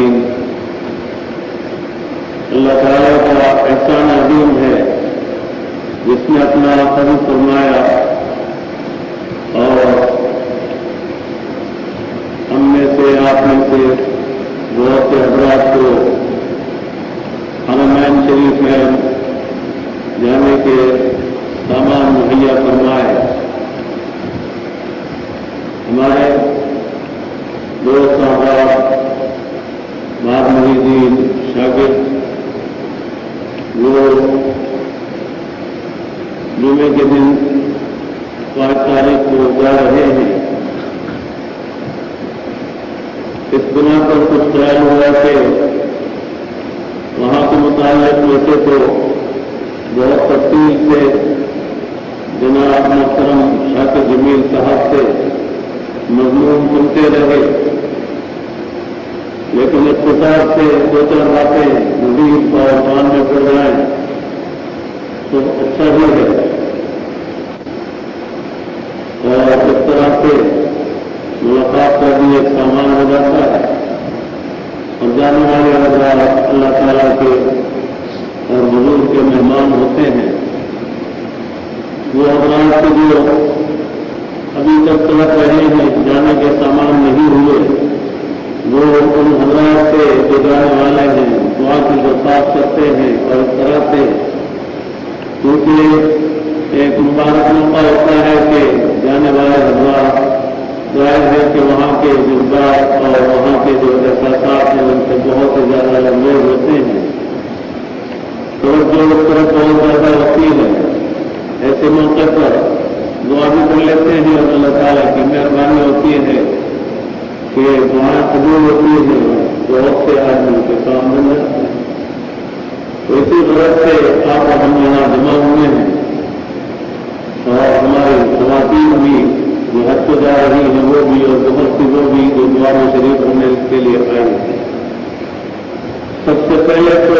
العالمین، اللہ تعالیٰ کا احسان عظیم ہے جس نے اپنا فضل فرمایا اور ہم میں سے آپ میں سے بہت سے حضرات کو حرمین شریف میں جانے کے سامان مہیا فرمائے۔ ہمارے دوست صاحب بعد مریدین شاگرد وہ جمعے کے دن 5 تاریخ کو جا رہے ہیں۔ اس بنا پر کچھ خیال ہوا کہ وہاں کے متعلق ویسے تو بہت تفصیل سے جناب محترم شاکر جمیل صاحب سے مضمون سنتے رہے، لیکن اختصار سے 2-4 باتیں مزید اور کان میں پڑ جائیں تو اچھا ہی ہے، اور اس طرح سے ملاقات کا بھی ایک سامان ہو جاتا ہے، اور جانے والے حضرات اللہ تعالیٰ کے اور حضور کے مہمان ہوتے ہیں۔ وہ حضرات کے جو ابھی تک تڑپ رہے ہیں جانے کے سامان نہیں ہوئے، وہ ان حضرات سے جو جانے والے ہیں دعا کی درخواست کرتے ہیں، اور اس طرح سے کیونکہ ایک مبارک موقع ہوتا ہے کہ جانے والے حضرات ظاہر ہے کہ وہاں کے جذبات اور وہاں کے جو احساسات ہیں ان سے بہت ہی زیادہ لمبیز ہوتے ہیں، تو جو اس طرف بہت زیادہ ہوتی ہے، ایسے موقع پر دعا بھی کر لیتے ہیں اور اللہ تعالیٰ کی مہربانی ہوتی ہے کہ دعائیں قبول ہوتی ہے، بہت سے آدمی کے کام بن جاتے ہیں۔ تو اسی غرض سے آپ ہم یہاں جمع ہوئے ہیں، اور ہماری خواتین بھی جو حج کو جا رہی ہیں وہ بھی، اور بہت سی وہ بھی جو دعا میں شریک ہونے کے لیے آئے ہیں۔ سب سے پہلے تو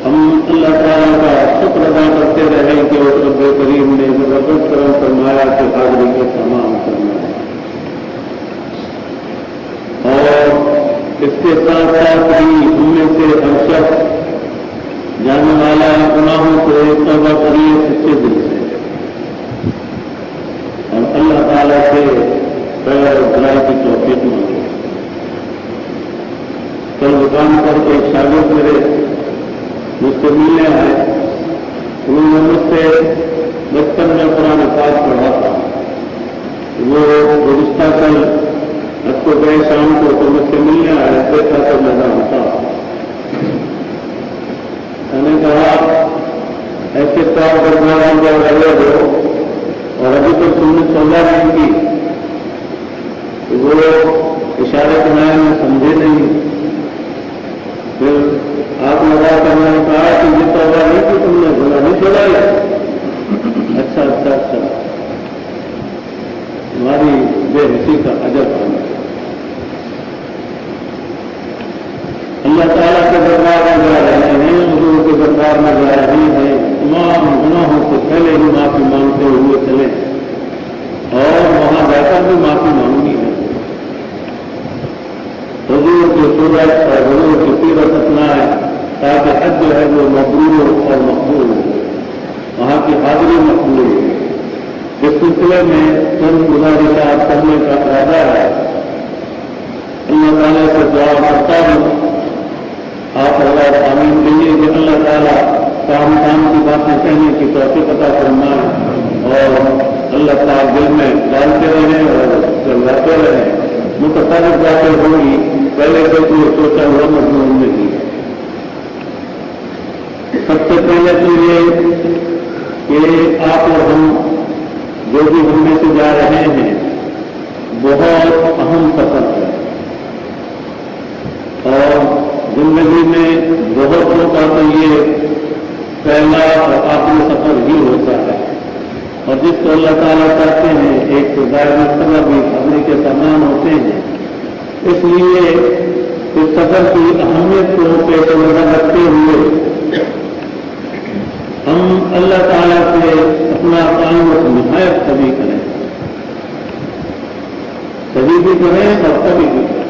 ہم اللہ تعالیٰ کا شکر ادا کرتے رہیں کہ اس رب کریم نے زبردست کرم فرمایا کہ حاضری کا تمام کرنا ہے، اور اس کے ساتھ ساتھ بھی ان میں سے ہر شخص جانے والا گناہوں سے توبہ کریے سچے دل سے، اور اللہ تعالیٰ سے خیر و بھلائی کی توفیق مانگے۔ کل دکان پر ایک شاگرد میرے مجھ سے ملنے آئے، انہوں نے مجھ سے بچپن میں قرآن پاک پڑھا تھا، وہ گزشتہ کل اب کو گئے شام کو تو مجھ سے ملنے آئے، دیکھا تو لگا ہوتا۔ میں نے کہا ایسے پاک دربار میں رہے ہو اور ابھی تک تم نے توبہ نہیں کی، وہ اشارے بنائے میں سمجھے نہیں، پھر آپ لگا کر میں نے کہا کہ یہ توبہ نہیں کہ تم نے بولا نہیں چھوڑا ہے۔ اچھا اچھا اچھا، ہماری بے حسی کا اجر پانا۔ اللہ تعالیٰ کے دربار میں جا رہے ہیں، حضور کے دربار میں جا رہے ہیں، تمام گناہوں سے پہلے ہی معافی مانگتے ہوئے چلے، اور وہاں جا کر بھی معافی مانگنی ہے۔ حضور کی صورت اور حضور کی سیرت اپنائے تاکہ حج جو ہے وہ مقبول اور مقبول ہو، وہاں کی حاضری مقبول ہو۔ اس سلسلے میں چند گزارشات کرنے کا ارادہ ہے۔ اللہ تعالیٰ سے دعا کرتا ہوں، آپ حضرات آمین کہیے کہ اللہ تعالیٰ کام کی باتیں کہنے کی توفیق عطا فرمائے، اور اللہ تعالیٰ دل میں ڈالتے رہیں اور چلاتے رہیں۔ متفرق باتیں ہوگی، پہلے سے جو سوچا ہوا مضمون نہیں ہے۔ سب سے پہلے تو یہ کہ آپ اور ہم جو بھی ہم میں سے جا رہے ہیں بہت اہم سفر ہے، اور زندگی میں بہت ہوتا تو یہ پہلا اور آخری سفر ہی ہوتا ہے، اور جس کو اللہ تعالیٰ کرتے ہیں ایک تو ظاہر مرتبہ بھی حاضری کے سامان ہوتے ہیں، اس لیے اس سفر کی اہمیت کو پیش نظر رکھتے ہوئے ہم اللہ تعالیٰ سے اپنا تعلق نہایت کبھی کریں، کبھی بھی کریں اور کبھی بھی کریں۔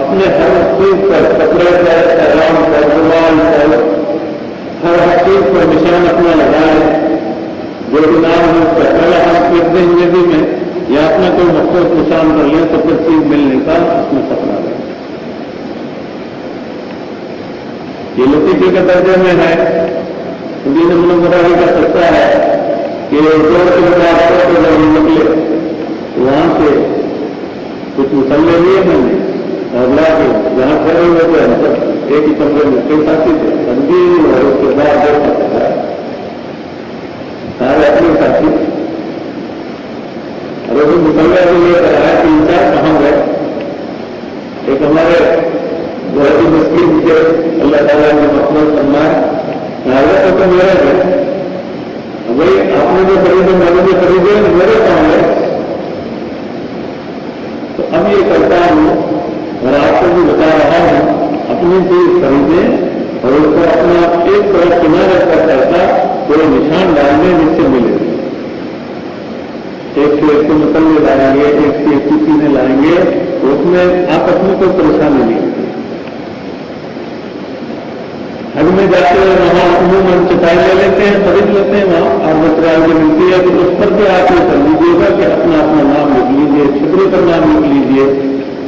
اپنے ہر چیز پر کپڑے پر احرام پر رومال پر ہر چیز پر نشان اپنا لگائے، جو بھی نام ہے اس کا پہلا ہم دیکھتے ہیں زندگی میں یا اپنا کوئی مخصوص نشان کر لیں تو پھر چیز ملنے کا اس میں سپنا ہے. یہ لطیفے کے درجے میں ہے. دین منورہ کا سچا ہے کہ دور کے مطابق جب نکلے تو وہاں سے کچھ مسلے لیے میں نے اور لا کے جہاں کھڑے ہوئے تھے ہم سب ایک ہی کمرے میں کئی ساتھی تھے سبزی اور اس کے بعد دو سکتا ہے سارے اپنے ساتھی اور اس مسلے کے لیے آیا کہ انچارج کہاں گئے. ایک ہمارے بہت ہی مسکین کے اللہ تعالیٰ نے مقبول فرمایا تو میرا ہے بھائی آپ نے جو خریدے میں نے جو خریدے میرے کام ہے. تو اب یہ کرتا ہوں اور آپ کو بھی بتا رہا ہوں اپنی چیز خریدیں اور اس کو اپنا ایک طرف کنارے پر کرتا کوئی نشان ڈالنے جس سے ملے. ایک سے ایک کو مسلے لائیں گے ایک سے ایک کی چیزیں لائیں گے تو اس میں آپس میں کوئی پریشانی نہیں ہوتی. حج میں جاتے ہیں وہاں عموماً چٹائی لے لیتے ہیں خرید لیتے ہیں وہاں اور مٹریال جو ملتی ہے تو اس پر بھی آپ یہ کر لیجیے گا کہ اپنا اپنا نام لکھ لیجیے چھتری پر نام لکھ لیجیے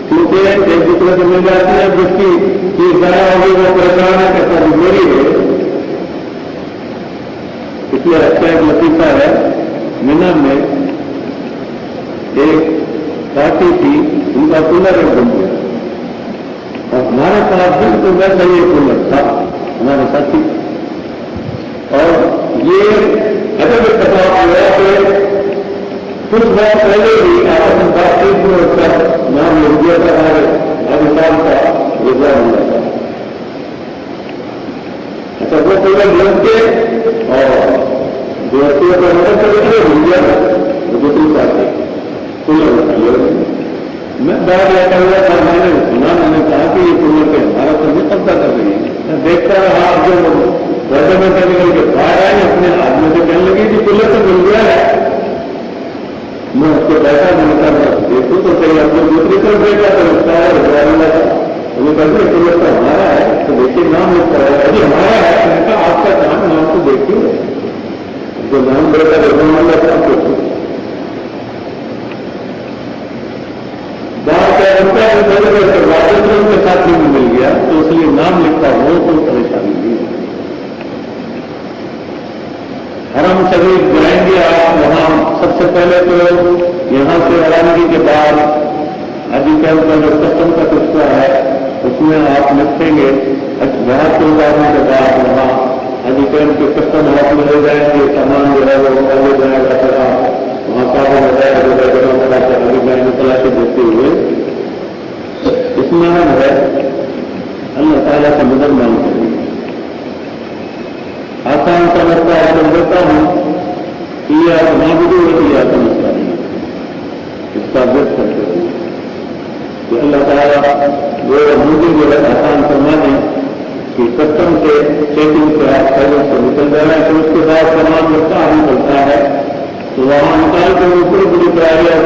کیونکہ ایک دوسرے سے مل جاتی ہے جس کی چیز ضائع ہوگی وہ پریشان ہے کہ سر میری ہے. اس لیے اچھا ایک لطیفہ ہے مینا میں ایک پارٹی تھی ان کا کولر ایک بن گیا اور ہمارے پاس بالکل ویسا یہ کولر تھا ہمارے ساتھی. اور یہ اگر اتفاق ہوا کہ کچھ بار پہلے بھی آپ بات چیت میں اس کا نام لکھ دیا تھا ہمارے پاکستان کا گزرا ہوا تھا. اچھا وہ کولر لگ کے اور جو مدد کر بھول گیا وہ دوسری پارٹی کولر میں باہر لے کر ہوا تھا. میں نے سنا میں نے کہا کہ یہ کولر کے ہمارا سب میں قبضہ کر رہی ہے. میں دیکھتا رہا آپ جو ویسے میں سے نکل کے باہر آئے اپنے آدمی سے کہنے لگی کہ کولر تو مل گیا ہے. میں اس کو پیسہ میں نے کہا دیکھوں تو صحیح آپ کو دوسری طرف دیکھا تو لگتا ہے وہ کہتے کولر تو ہمارا ہے تو دیکھیے نام لکھتا ہے ابھی ہمارا ہے. میں نے کہا آپ کا کام نام تو دیکھیے جو نام دیکھا دیکھنے والا سب کچھ واپس کے ساتھ بھی مل گیا تو اس لیے نام لکھتا ہو تو پریشانی نہیں. حرم شریف جائیں گے آپ وہاں سب سے پہلے تو یہاں سے روانگی کے بعد حجی کیمپ کا جو کسٹم کا قصہ ہے اس میں آپ لکھیں گے وہاں سے اتارنے کے بعد وہاں حجی کیمپ کے کسٹم ہاتھ میں لے جائیں گے سامان جو ہے وہ لے جائے گا پھر آپ وہاں سارے بتایا جگہ پڑا کر حجی جائیں گے تلاشی دیتے ہوئے. اس میں ہے اللہ تعالیٰ کا مدد مان کریں. آسان سمجھتا ہے سمجھتا ہوں کہ آپ معبودی ہوتی ہے سمجھتا نہیں اس کا وقت کرتے ہیں کہ اللہ تعالیٰ وہ مودی جو ہے آسان فرما دیں کہ کسٹم سے چیکنگ سے آپ پہلے سے نکل جائیں تو اس کے بعد سامان جب کہاں نکلتا ہے تو وہاں نکال کے وہ پوری پوری تیاری اور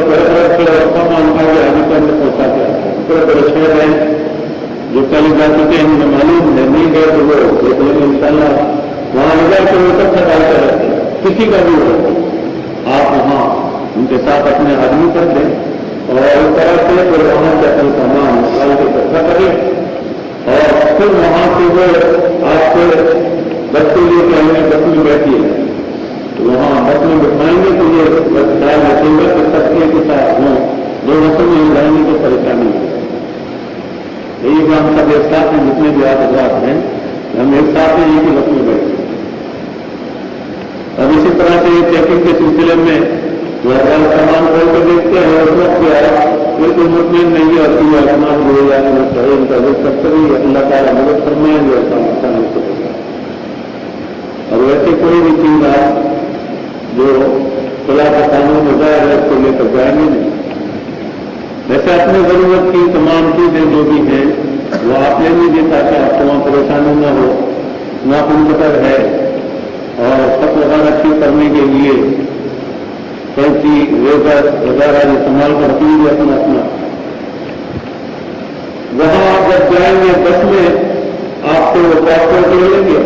سامان کا کے آگے کرنے پہنچا کے آتے ہیں. بڑے بڑے شہر ہیں جو پہلے جا چکے ہیں ہمیں معلوم ہے نہیں گئے تو وہ دیکھ لیں گے ان شاء اللہ وہاں لے جا کے وہ سب سے ڈال کر رکھتے ہیں. کسی کا بھی ہو آپ وہاں ان کے ساتھ اپنے آدمی کر دیں اور اس طرح سے پھر وہاں سے اپنے سامان نکال کے اکٹھا کریں اور پھر وہاں سے وہ آپ سے بچے لے کے آئیں بس میں بیٹھی ہے وہاں بس میں بٹھائیں گے تو یہ خیال رکھیں گے کہ سب کے ساتھ ہوں جو رسم میں جانے کی پریشانی ہے. یہی کہ ہم سب ایک ساتھ ہیں جتنے بھی آپ حضرات ہیں ہم ایک ساتھ ہیں یہ بس میں بیٹھے. اب اسی طرح سے چیکنگ کے سلسلے میں جو سامان کھول کے دیکھتے ہیں اس وقت بالکل مطمئن نہیں ہوتی ہے آسمان جو ہے ان کا وقت کرتے ہوئے اللہ تعالیٰ مدد فرمائیں گے آسان سے ہوگا. اور ویسے کوئی بھی چیز آپ جو خلاف قانون میں ظاہر ہے اس کو لے کر جائیں گے نہیں. ویسے اپنی ضرورت کی تمام چیزیں جو بھی ہیں وہ آپ لے لیجیے تاکہ آپ کو وہاں پریشانی نہ ہو. ناخن بٹر ہے اور خط وغیرہ ٹھیک کرنے کے لیے کینچی ریزر وغیرہ استعمال کرتی ہے اپنا. وہاں جب جائیں گے بس میں آپ سے وہ پاسپورٹ لے لیں گے،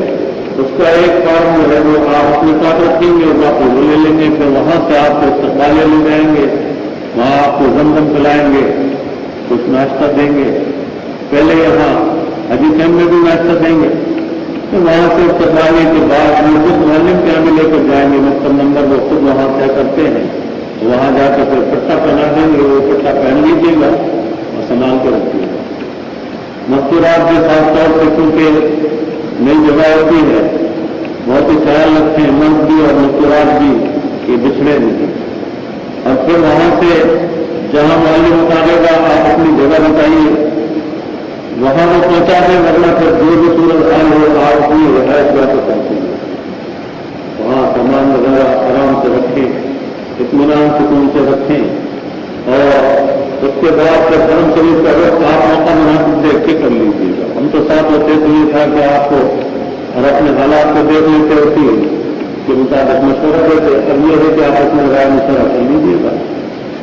اس کا ایک فارم جو ہے وہ آپ اپنے ساتھ رکھیں گے، باقی وہ لے لیں گے، پھر وہاں سے آپ کو استقبالیہ لے جائیں گے، وہاں آپ کو زمزم پلائیں گے، کچھ ناشتہ دیں گے، پہلے یہاں حجی کیمپ میں بھی ناشتہ دیں گے، تو وہاں سے استقبالیہ کے بعد وہ خود معلم کے یہاں بھی لے کر جائیں گے، مقصد نمبر وہ خود وہاں طے کرتے ہیں، وہاں جا کے پھر پٹا پہنا دیں گے، وہ پٹا پہن لیجیے گا اور سنبھال کے رکھیے گا۔ مستورات کے خاص طور سے کیونکہ نئی جگہ ہوتی ہے، بہت ہی خیال رکھیں مرد بھی اور مستورات بھی کہ بچھڑے نہیں، اور پھر وہاں سے جہاں معلوم اتارے گا آپ اپنی جگہ بتائیے، وہاں وہ پہنچا دیں، ورنہ پھر جو بھی صورت حال ہو آپ کی رہائش گاہ کو پہنچیں گے، وہاں سامان وغیرہ آرام سے رکھیں، اطمینان سکون سے رکھیں، اور اس کے بعد جب حرم شریف کا وقت آپ موقع مناسب دیکھ کے کر لیجیے گا۔ ہم تو ساتھ ہوتے تو یہ تھا کہ آپ کو اور اپنے حالات کو دیکھ لیتے ہوتی کے مطابق مشورہ دیتے، اب یہ ہے کہ آپ اپنے رائے مشورہ کر لیجیے گا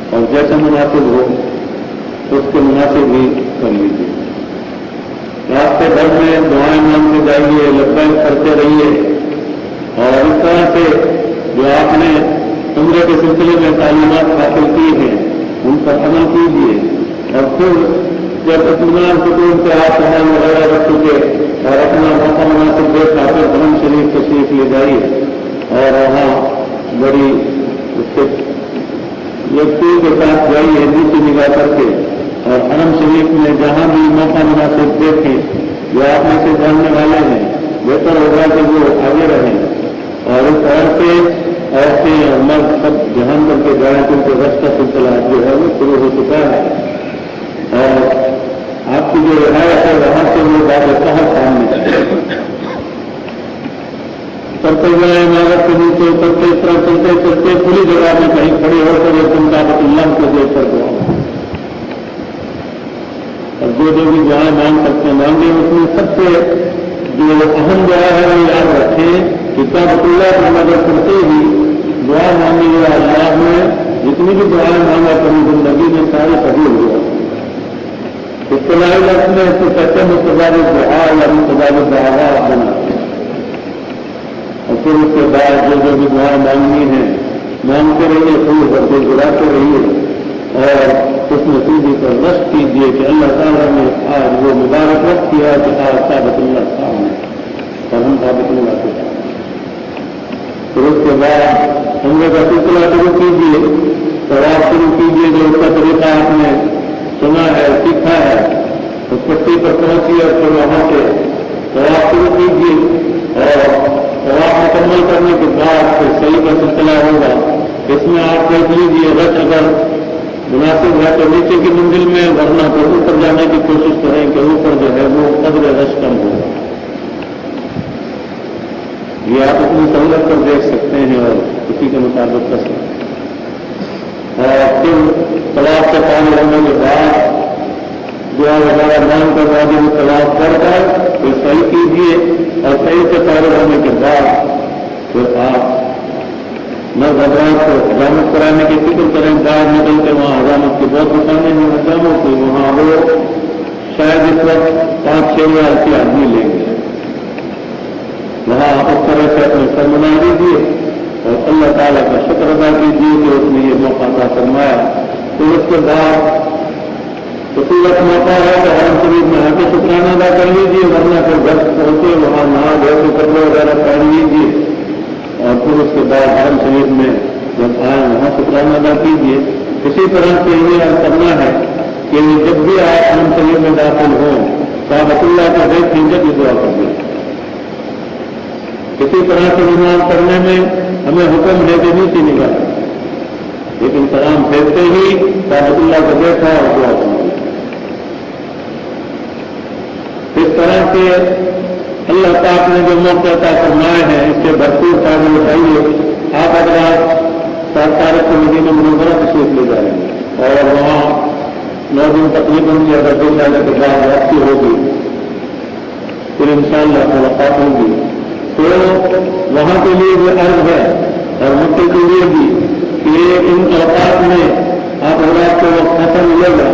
اور جیسا مناسب ہو اس کے مناسب ہی کر لیجیے گا۔ راستے بھر میں دعائیں مانگتے جائیے، لبیک کرتے رہیے، اور اس طرح سے جو آپ نے عمرے کے سلسلے میں تعلیمات حاصل کی ہیں ان پر عمل کیجیے، اور پھر جب اطمینان سکون سے آپ سامان وغیرہ رکھ چکے اور اپنا موقع مناسب دیکھ کر حرم شریف تشریف لے جائیے، اور وہاں بڑی یکسوئی کے ساتھ جائیے دوسری نگاہ کر کے، اور حرم شریف میں جہاں بھی موقع مناسب دیکھیں، جو آپ میں سے جاننے والے ہیں بہتر ہوگا کہ وہ آگے رہیں، اور اس طرح سے عورتیں اور مرد سب دھیان کر کے جائیں، کیونکہ رش کا سلسلہ جو ہے وہ شروع ہو چکا ہے، اور آپ کی جو رہائش ہے وہاں سے وہ بات کہاں سامنے چلتے گئے عمارت کے نیچے اترتے، اس طرح چلتے چلتے پوری جگہ میں کہیں کھڑے ہو کر ایک کعبۃ اللہ کو دیکھ کر دعا، اور جو بھی دعائیں مانگ سکتے مانگے، اس میں سب سے جو اہم دعا ہے وہ یاد رکھیں کہ کعبۃ اللہ کی مدد کرتے ہی دعا مانگی ہے، اللہ میں جتنی بھی دعائیں مانگا کبھی زندگی میں سارے قبول ہوا۔ اصطلاحی لفظ میں اس کو کہتے ہیں متضاد دعا یا متضاد دعوات بنا، اور پھر اس کے بعد جو بھی دعائیں مانگنی ہیں مانگتے رہیے، خوب بردے گراتے رہیے، اور اس نصیبی پر رشک کیجیے کہ اللہ تعالیٰ نے آج وہ مبارک وقت کیا کہ آج کعبۃ اللہ سامنے، اور ہم کعبۃ اللہ کے سامنے۔ پھر اس کے بعد عمرے کا سلسلہ شروع کیجیے، طواف شروع کیجیے، جو اس کا طریقہ آپ نے سنا ہے سیکھا ہے، اس پٹی پر پہنچیے اور پھر وہاں سے طواف شروع کیجیے، اور طواف مکمل کرنے کے بعد پھر صحیح کا سلسلہ ہوگا۔ اس میں آپ دیکھ لیجیے رش اگر مناسب ہے تو نیچے کی منزل میں، ورنہ تو اوپر جانے کی کوشش کریں کہ اوپر جو ہے وہ قدر رش کم ہوگا۔ یہ آپ اپنی سہولت پر دیکھ سکتے ہیں اور اسی کے مطابق کر سکتے ہیں۔ اور پھر طواف سے پانی ہونے کے بعد دعا وغیرہ مان کر واجب طواف کر کر پھر صحیح کیجیے، اور صحیح سے فارغ ہونے کے بعد پھر آپ نہ حضرات کو حجامت کرانے کی فکر کریں، باہر نکل کے وہاں حجامت کی بہت دکانیں ہیں حجاموں کی، وہاں وہ شاید اس وقت 5-6 ہزار کی آدمی لیں گے، وہاں آپ اس طرح سے اپنے سر منا دیجیے اور اللہ تعالیٰ کا شکر ادا کیجیے کہ اس نے یہ موقع عطا فرمایا۔ پھر اس کے بعد خصوصیت موقع ہے تو حرم شریف میں آ کے شکرانہ ادا کر لیجیے، ورنہ پھر گھر پہنچے وہاں نہا دھو کے کپڑے وغیرہ پہن لیجیے، اور پھر اس کے بعد حرم شریف میں جب آئے وہاں شکرانہ ادا کیجیے۔ اسی طرح سے یہ عرض کرنا ہے کہ جب بھی آپ حرم شریف میں داخل ہوں کعبۃ اللہ کو دیکھیں جب یہ دعا کر دیں۔ کسی طرح سے نماز پڑھنے میں ہمیں حکم ہے کہ نیچے نکال، لیکن سلام پھیرتے ہی کعبۃ اللہ کو دیکھا اور دعا کرنا۔ اس طرح سے اللہ پاک نے جو موقع عطا فرمائے ہیں اس کے بھرپور فائدہ اٹھائیے۔ آپ حضرات 7 تاریخ کو مدینہ منورہ تشریف لے جائیں گے، اور وہاں 9 دن تقریباً یا 10 دن جانے کے بعد واپسی ہوگی، پھر انشاءاللہ ملاقات ہوگی۔ تو وہاں کے لیے بھی عرض ہے اور مکے کے لیے بھی کہ ان اوقات میں آپ حضرات کو وقت ایسا ملے گا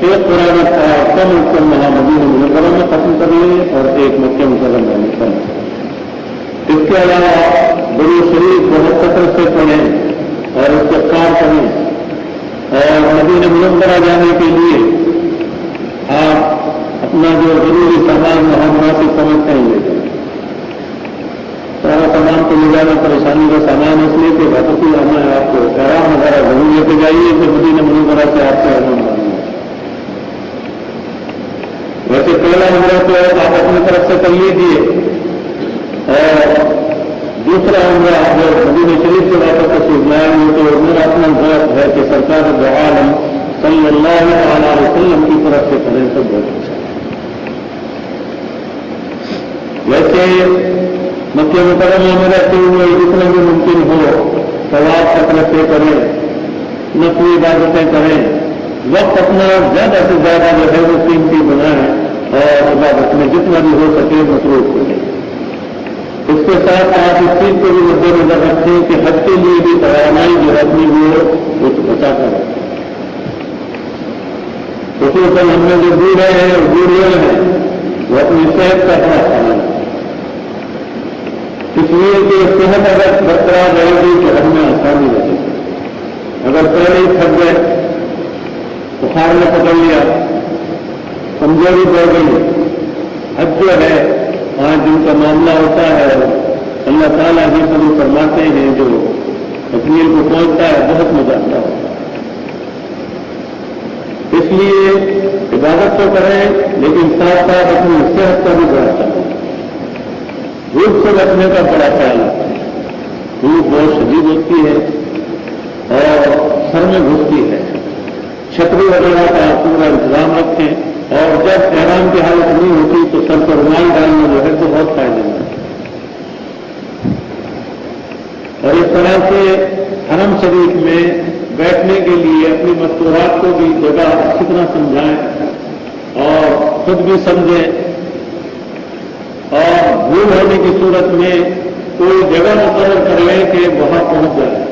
کہ قرآن کا کم از کم وہاں مدینہ مدینہ منورہ میں ختم کر لیں اور ایک مکہ مکرمہ میں ختم کریں۔ اس کے علاوہ درود شریف بہت کثرت سے پڑھیں اور استغفار کریں، اور مدینہ منورہ جانے کے لیے آپ اپنا جو ضروری سامان وہاں مناسب سمجھتے ہیں لے جائیں۔ سارا سامان کو لے جانا پریشانی کا سامان اس لیے کہ واپسی آنا ہے، آپ کو احرام وغیرہ ضرور لے کے جائیے کہ مدینہ منورہ سے آپ کا احرام بننا ہے۔ ویسے پہلا عمرہ تو آپ اپنی طرف سے کر لیجیے، اور دوسرا عمرہ آپ جب مدینہ شریف سے واپس تشریف لائیں گے تو میرا اپنا ذوق ہے کہ سرکار دو عالم صلی اللہ علیہ وسلم کی طرف سے کریں تو بہت اچھا ہے۔ ویسے مکہ مکرمہ میں رہتے ہوئے جتنا بھی ممکن ہو ثواب کثرت سے کریں، نفلی عبادتیں کریں، وقت اپنا زیادہ سے زیادہ جو ہے وہ قیمتی بنائیں اور عبادت میں جتنا بھی ہو سکے مصروف کریں۔ اس کے ساتھ آپ اس چیز کو بھی مد نظر رکھیں کہ حج کے لیے بھی توانائی جو اپنی وہ بچا کر رکھیں۔ خصوصاً ہم نے جو بوڑھے ہیں اور بوڑھے ہیں وہ اپنی صحت کا اپنا خیال رکھیں، اس لیے کہ صحت اگر برقرار رہے گی تو ہم میں آسانی رہے گی۔ اگر پہلے ہی تھک گئے، بخار نے پکڑ لیا، کمزوری بڑھ گئی، حج جو ہے آج جن کا معاملہ ہوتا ہے اللہ تعالیٰ جن کو فرماتے ہیں جو تکمیل کو پہنچتا ہے بہت مزاحمہ ہوتا ہے۔ اس لیے عبادت تو کریں لیکن ساتھ ساتھ اپنی صحت کا بھی بڑا خیال رکھیں، دھوپ سے بچنے کا بڑا خیال رکھیں۔ دھوپ بہت شدید ہوتی ہے اور سر میں گھستی ہے، چھتری وغیرہ کا پورا انتظام رکھیں، اور جب احرام کی حالت نہیں ہوتی تو سر پر رومال ڈالنا جو ہے تو بہت فائدہ مند ہے۔ اور اس طرح سے حرم شریف میں بیٹھنے کے لیے اپنی مستورات کو بھی جگہ اچھی طرح سمجھائیں اور خود بھی سمجھیں، اور بھول ہونے کی صورت میں کوئی جگہ مقرر کر لیں کہ وہاں پہنچ جائے۔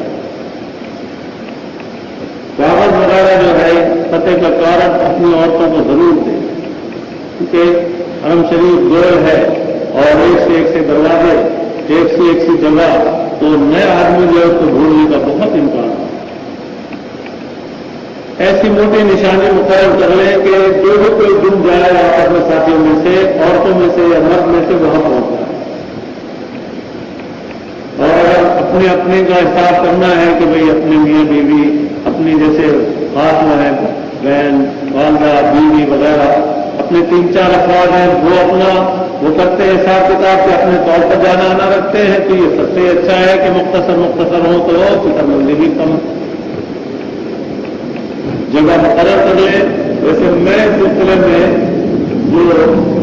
کاغذ وغیرہ جو ہے فتح کا کارڈ اپنی عورتوں کو ضرور دیں، کیونکہ حرم شریف گول ہے اور ایک سے دروازے، ایک سے جگہ، تو نئے آدمی جو ہے اس کو بھولنے کا بہت امکان ہے۔ ایسی موٹی نشانی مقرر کر لیں کہ جو بھی کوئی دن جائے آپ اپنے ساتھیوں میں سے، عورتوں میں سے یا مرد میں سے وہاں پہنچ جائے۔ اور اپنے اپنے کا حساب کرنا ہے کہ بھئی اپنے میاں بیوی، اپنی جیسے خاص وہ ہیں بہن، والدہ، بیوی وغیرہ، اپنے 3-4 افراد ہیں وہ اپنا وہ کرتے ہیں حساب کتاب کے اپنے طور پر جانا آنا رکھتے ہیں، تو یہ سب سے اچھا ہے کہ مختصر ہو تو فکر مندی بھی کم، جگہ مقرر کر لیں۔ ویسے میں اس سلسلے میں جو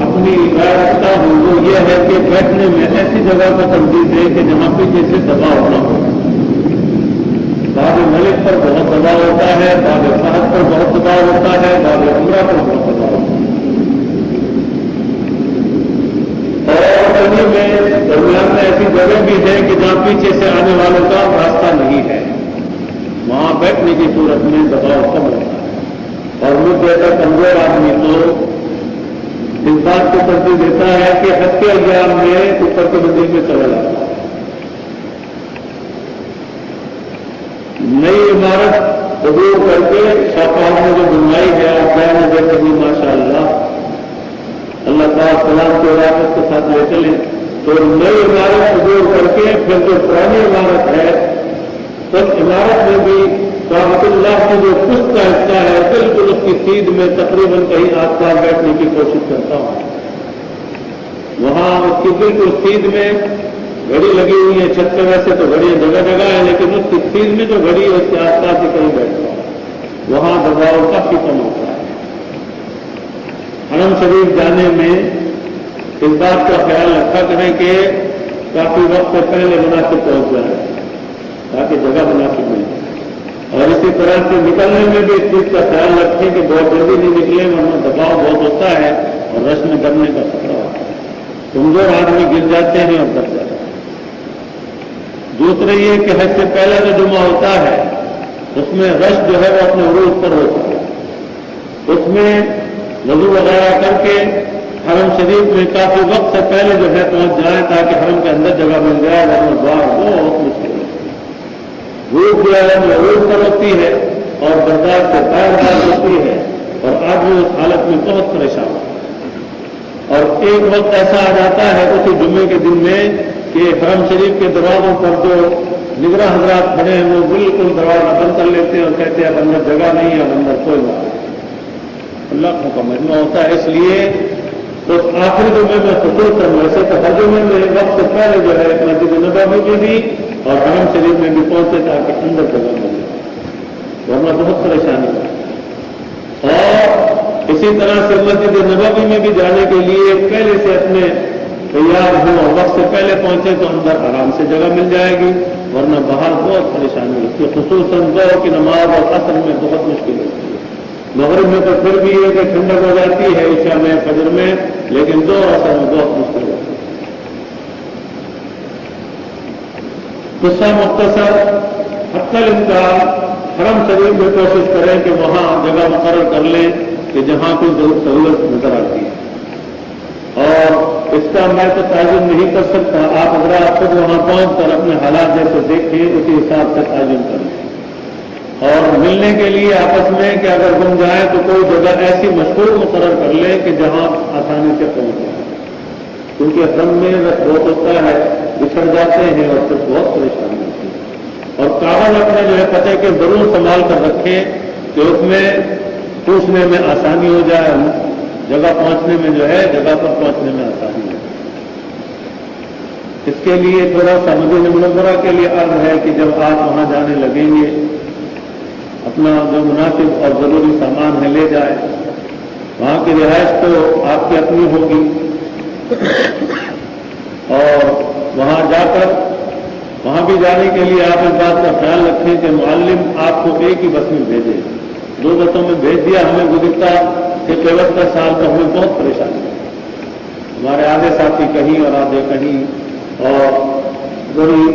اپنی رائے رکھتا ہوں وہ یہ ہے کہ بیٹھنے میں ایسی جگہ کو ترجیح دے کہ جہاں پہ جیسے دباؤ نہ ہو۔ باب ملک پر بہت دباؤ ہوتا ہے، باب فہد پر بہت دباؤ ہوتا ہے، باب عمرہ پر بہت دباؤ ہوتا ہے، اور درمیان میں ایسی جگہ بھی ہے کہ جہاں پیچھے سے آنے والوں کا راستہ نہیں ہے، وہاں بیٹھنے کی صورت میں دباؤ کم ہوتا ہے۔ اور مجھ جیسا کمزور آدمی تو اس بات کو ترجیح دیتا ہے کہ حج کے ایام میں اوپر کے مندر میں چلا جاتا ہے۔ نئی عمارت عبور کر کے شاہجہاں نے جو بنوائی ہے آپ نے دیکھیں گے ماشاء اللہ تعالیٰ سلام کی عبادت کے ساتھ لے چلیں، تو نئی عمارت عبور کر کے پھر جو پرانی عمارت ہے اس عمارت میں بھی کعبۃ اللہ کی جو پشت کا حصہ ہے بالکل اس کی سیدھ میں تقریباً کہیں آس پاس بیٹھنے کی کوشش کرتا ہوں، وہاں اس کی بالکل سیدھ میں گھڑی لگی ہوئی ہے، چھت پہ ویسے تو گھڑیاں جگہ جگہ ہیں لیکن اس کی سیدھ میں جو گھڑی ہے اس کے آس پاس ہی کہیں بیٹھتا ہوں، وہاں دباؤ کافی کم ہوتا ہے۔ حرم شریف جانے میں اس بات کا خیال رکھا کریں کہ کافی وقت سے پہلے مناسب پہنچ جائے تاکہ جگہ مناسب ملے، اور اسی طرح سے نکلنے میں بھی اس چیز کا خیال رکھیں کہ بہت جلدی نہیں نکلیں ورنہ دباؤ بہت ہوتا ہے اور رش میں دبنے کا خطرہ ہوتا ہے، کمزور آدمی گر جاتے ہیں اور دب جاتے ہیں۔ دوسرے یہ کہ حج سے پہلے جو جمعہ ہوتا ہے اس میں رش جو ہے وہ اپنے عروج پر ہوتا ہے، اس میں وضو وغیرہ کر کے حرم شریف میں کافی وقت سے پہلے جو ہے پہنچ جائیں تاکہ حرم کے اندر جگہ مل جائے، ورنہ باہر بہت مشکل ہے۔ دھوپ جو ہے وہ روز پر ہوتی ہے اور برداشت سے باہر ہوتی ہے اور آدمی اس حالت میں بہت پریشان ہوتا ہے۔ اور ایک وقت ایسا آ جاتا ہے اسی جمعے کے دن میں کہ حرم شریف کے دروازوں پر جو نگراں حضرات کھڑے ہیں وہ بالکل دروازہ بند کر لیتے ہیں اور کہتے ہیں اب اندر جگہ نہیں ہے، اب اندر کوئی نہ آئے۔ اللہ کا مجمع ہوتا ہے، اس لیے تو آخری جمعے میں خصوصاً ویسے تو ہر جمعے میں وقت سے پہلے جو ہے مسجد نبوی میں بھی اور حرم شریف میں بھی پہنچے تاکہ اندر جگہ مل جائے، ورنہ بہت پریشانی ہے۔ اور اسی طرح سے مسجد نبوی میں بھی جانے کے لیے پہلے سے اپنے تیار ہوں اور وقت سے پہلے پہنچے تو اندر آرام سے جگہ مل جائے گی، ورنہ باہر بہت پریشانی ہوتی ہے، خصوصاً ظہر کی نماز اور عصر میں بہت مشکل ہوتی ہے۔ مغرب میں تو پھر بھی یہ کہ ٹھنڈک ہو جاتی ہے، عشاء میں فجر میں، لیکن دو عصر میں بہت مشکل ہوتی ہے۔ قصہ مختصر، حتی الامکان حرم شریف میں کوشش کریں کہ وہاں جگہ مقرر کر لیں کہ جہاں کوئی سہولت نظر آتی ہے، اور اس کا میں تو تعین نہیں کر سکتا، آپ اگر خود وہاں پہنچ کر اپنے حالات جیسے دیکھیں اسی حساب سے تعین کریں۔ اور ملنے کے لیے آپس میں کہ اگر گم جائیں تو کوئی جگہ ایسی مشہور مقرر کر لیں کہ جہاں آسانی سے پہنچ جائیں، کیونکہ ہم میں بہت ہوتا ہے بچھڑ جاتے ہیں اور پھر بہت پریشانی ہوتی ہے۔ اور کاغذ اپنے جو ہے پتے کے ضرور سنبھال کر رکھیں کہ اس میں پوچھنے میں آسانی ہو جائے، جگہ پہنچنے میں جو ہے جگہ پر پہنچنے میں آسانی ہو جائے۔ اس کے لیے تھوڑا سا مدینہ منورہ کے لیے عرض ہے کہ جب آپ وہاں جانے لگیں گے اپنا جو مناسب اور ضروری سامان ہے لے جائے، وہاں کی رہائش تو آپ کی اپنی ہوگی، اور وہاں جا کر وہاں بھی جانے کے لیے آپ اس بات کا خیال رکھیں کہ معلم آپ کو ایک ہی بس میں بھیجے، دو بسوں میں بھیج دیا ہمیں گزرتا کہ 53 سال تو ہمیں بہت پریشانی ہے، ہمارے آدھے ساتھی کہیں اور آدھے کہیں، اور بڑی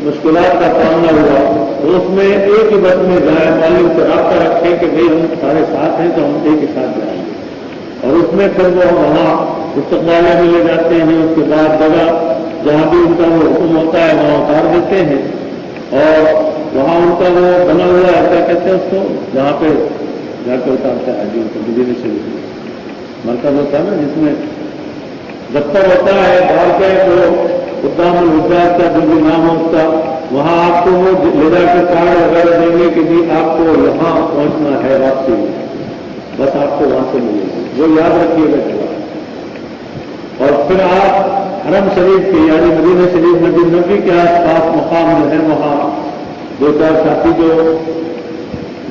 مشکلات کا سامنا ہوا، تو اس میں ایک ہی بس میں جائیں، معلم سے رابطہ رکھیں کہ بھئی ہم سارے ساتھ ہیں تو ہم ایک ہی ساتھ جائیں گے، اور اس میں پھر وہ وہاں استقبالیہ میں لے جاتے ہیں، اس کے بعد جگہ جہاں بھی ان کا وہ حکم ہوتا ہے وہاں اتار دیتے ہیں، اور وہاں ان کا وہ بنا ہوا ہے کیا کہتے ہیں اس کو، جہاں پہ جا کے اتارتا ہے حاجیوں کو، مدینہ شریف مرکز ہوتا ہے نا جس میں دفتر ہوتا ہے، باہر کے تو قدام الحجاج کا جو بھی نام ہے اس کا، وہاں آپ کو وہ لے جا کے کارڈ وغیرہ دیں گے کہ جی آپ کو یہاں پہنچنا ہے واپسی میں، بس آپ کو وہاں سے ملے گی، وہ یاد رکھیے گا جگہ۔ اور پھر آپ حرم شریف کے یعنی مدینہ شریف مسجد نبوی کے آس پاس مقام جو ہے وہاں دو چار ساتھی جو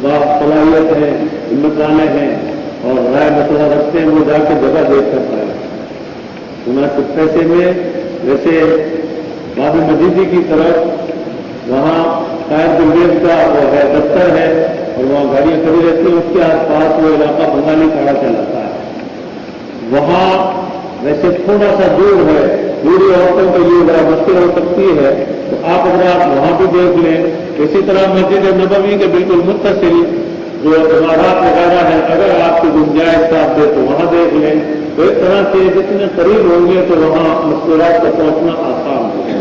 باصلاحیت ہیں، ہمت والے ہیں اور رائے مشورہ رکھتے ہیں، وہ جا کے جگہ دیکھ کر پائے مناسب پیسے میں۔ جیسے باب مجیدی کی طرف وہاں شاید بلڈیز کا وہ ہے دفتر ہے اور وہاں گاڑیاں کھڑی رہتی ہیں، اس کے آس پاس وہ علاقہ بنگالی پاڑا چلاتا ہے، وہاں ویسے تھوڑا سا دور ہے، بوڑھی عورتوں کے لیے بڑا مشکل ہو سکتی ہے، تو آپ اگر آپ وہاں بھی دیکھ لیں۔ اسی طرح مسجد نبوی کے بالکل متصل جو عمارات وغیرہ ہیں، اگر آپ کی گنجائش صاحب دے تو وہاں دیکھ لیں، تو ایک طرح سے جتنے قریب ہوں گے تو وہاں مشکلات کا پہنچنا آسان ہوگا،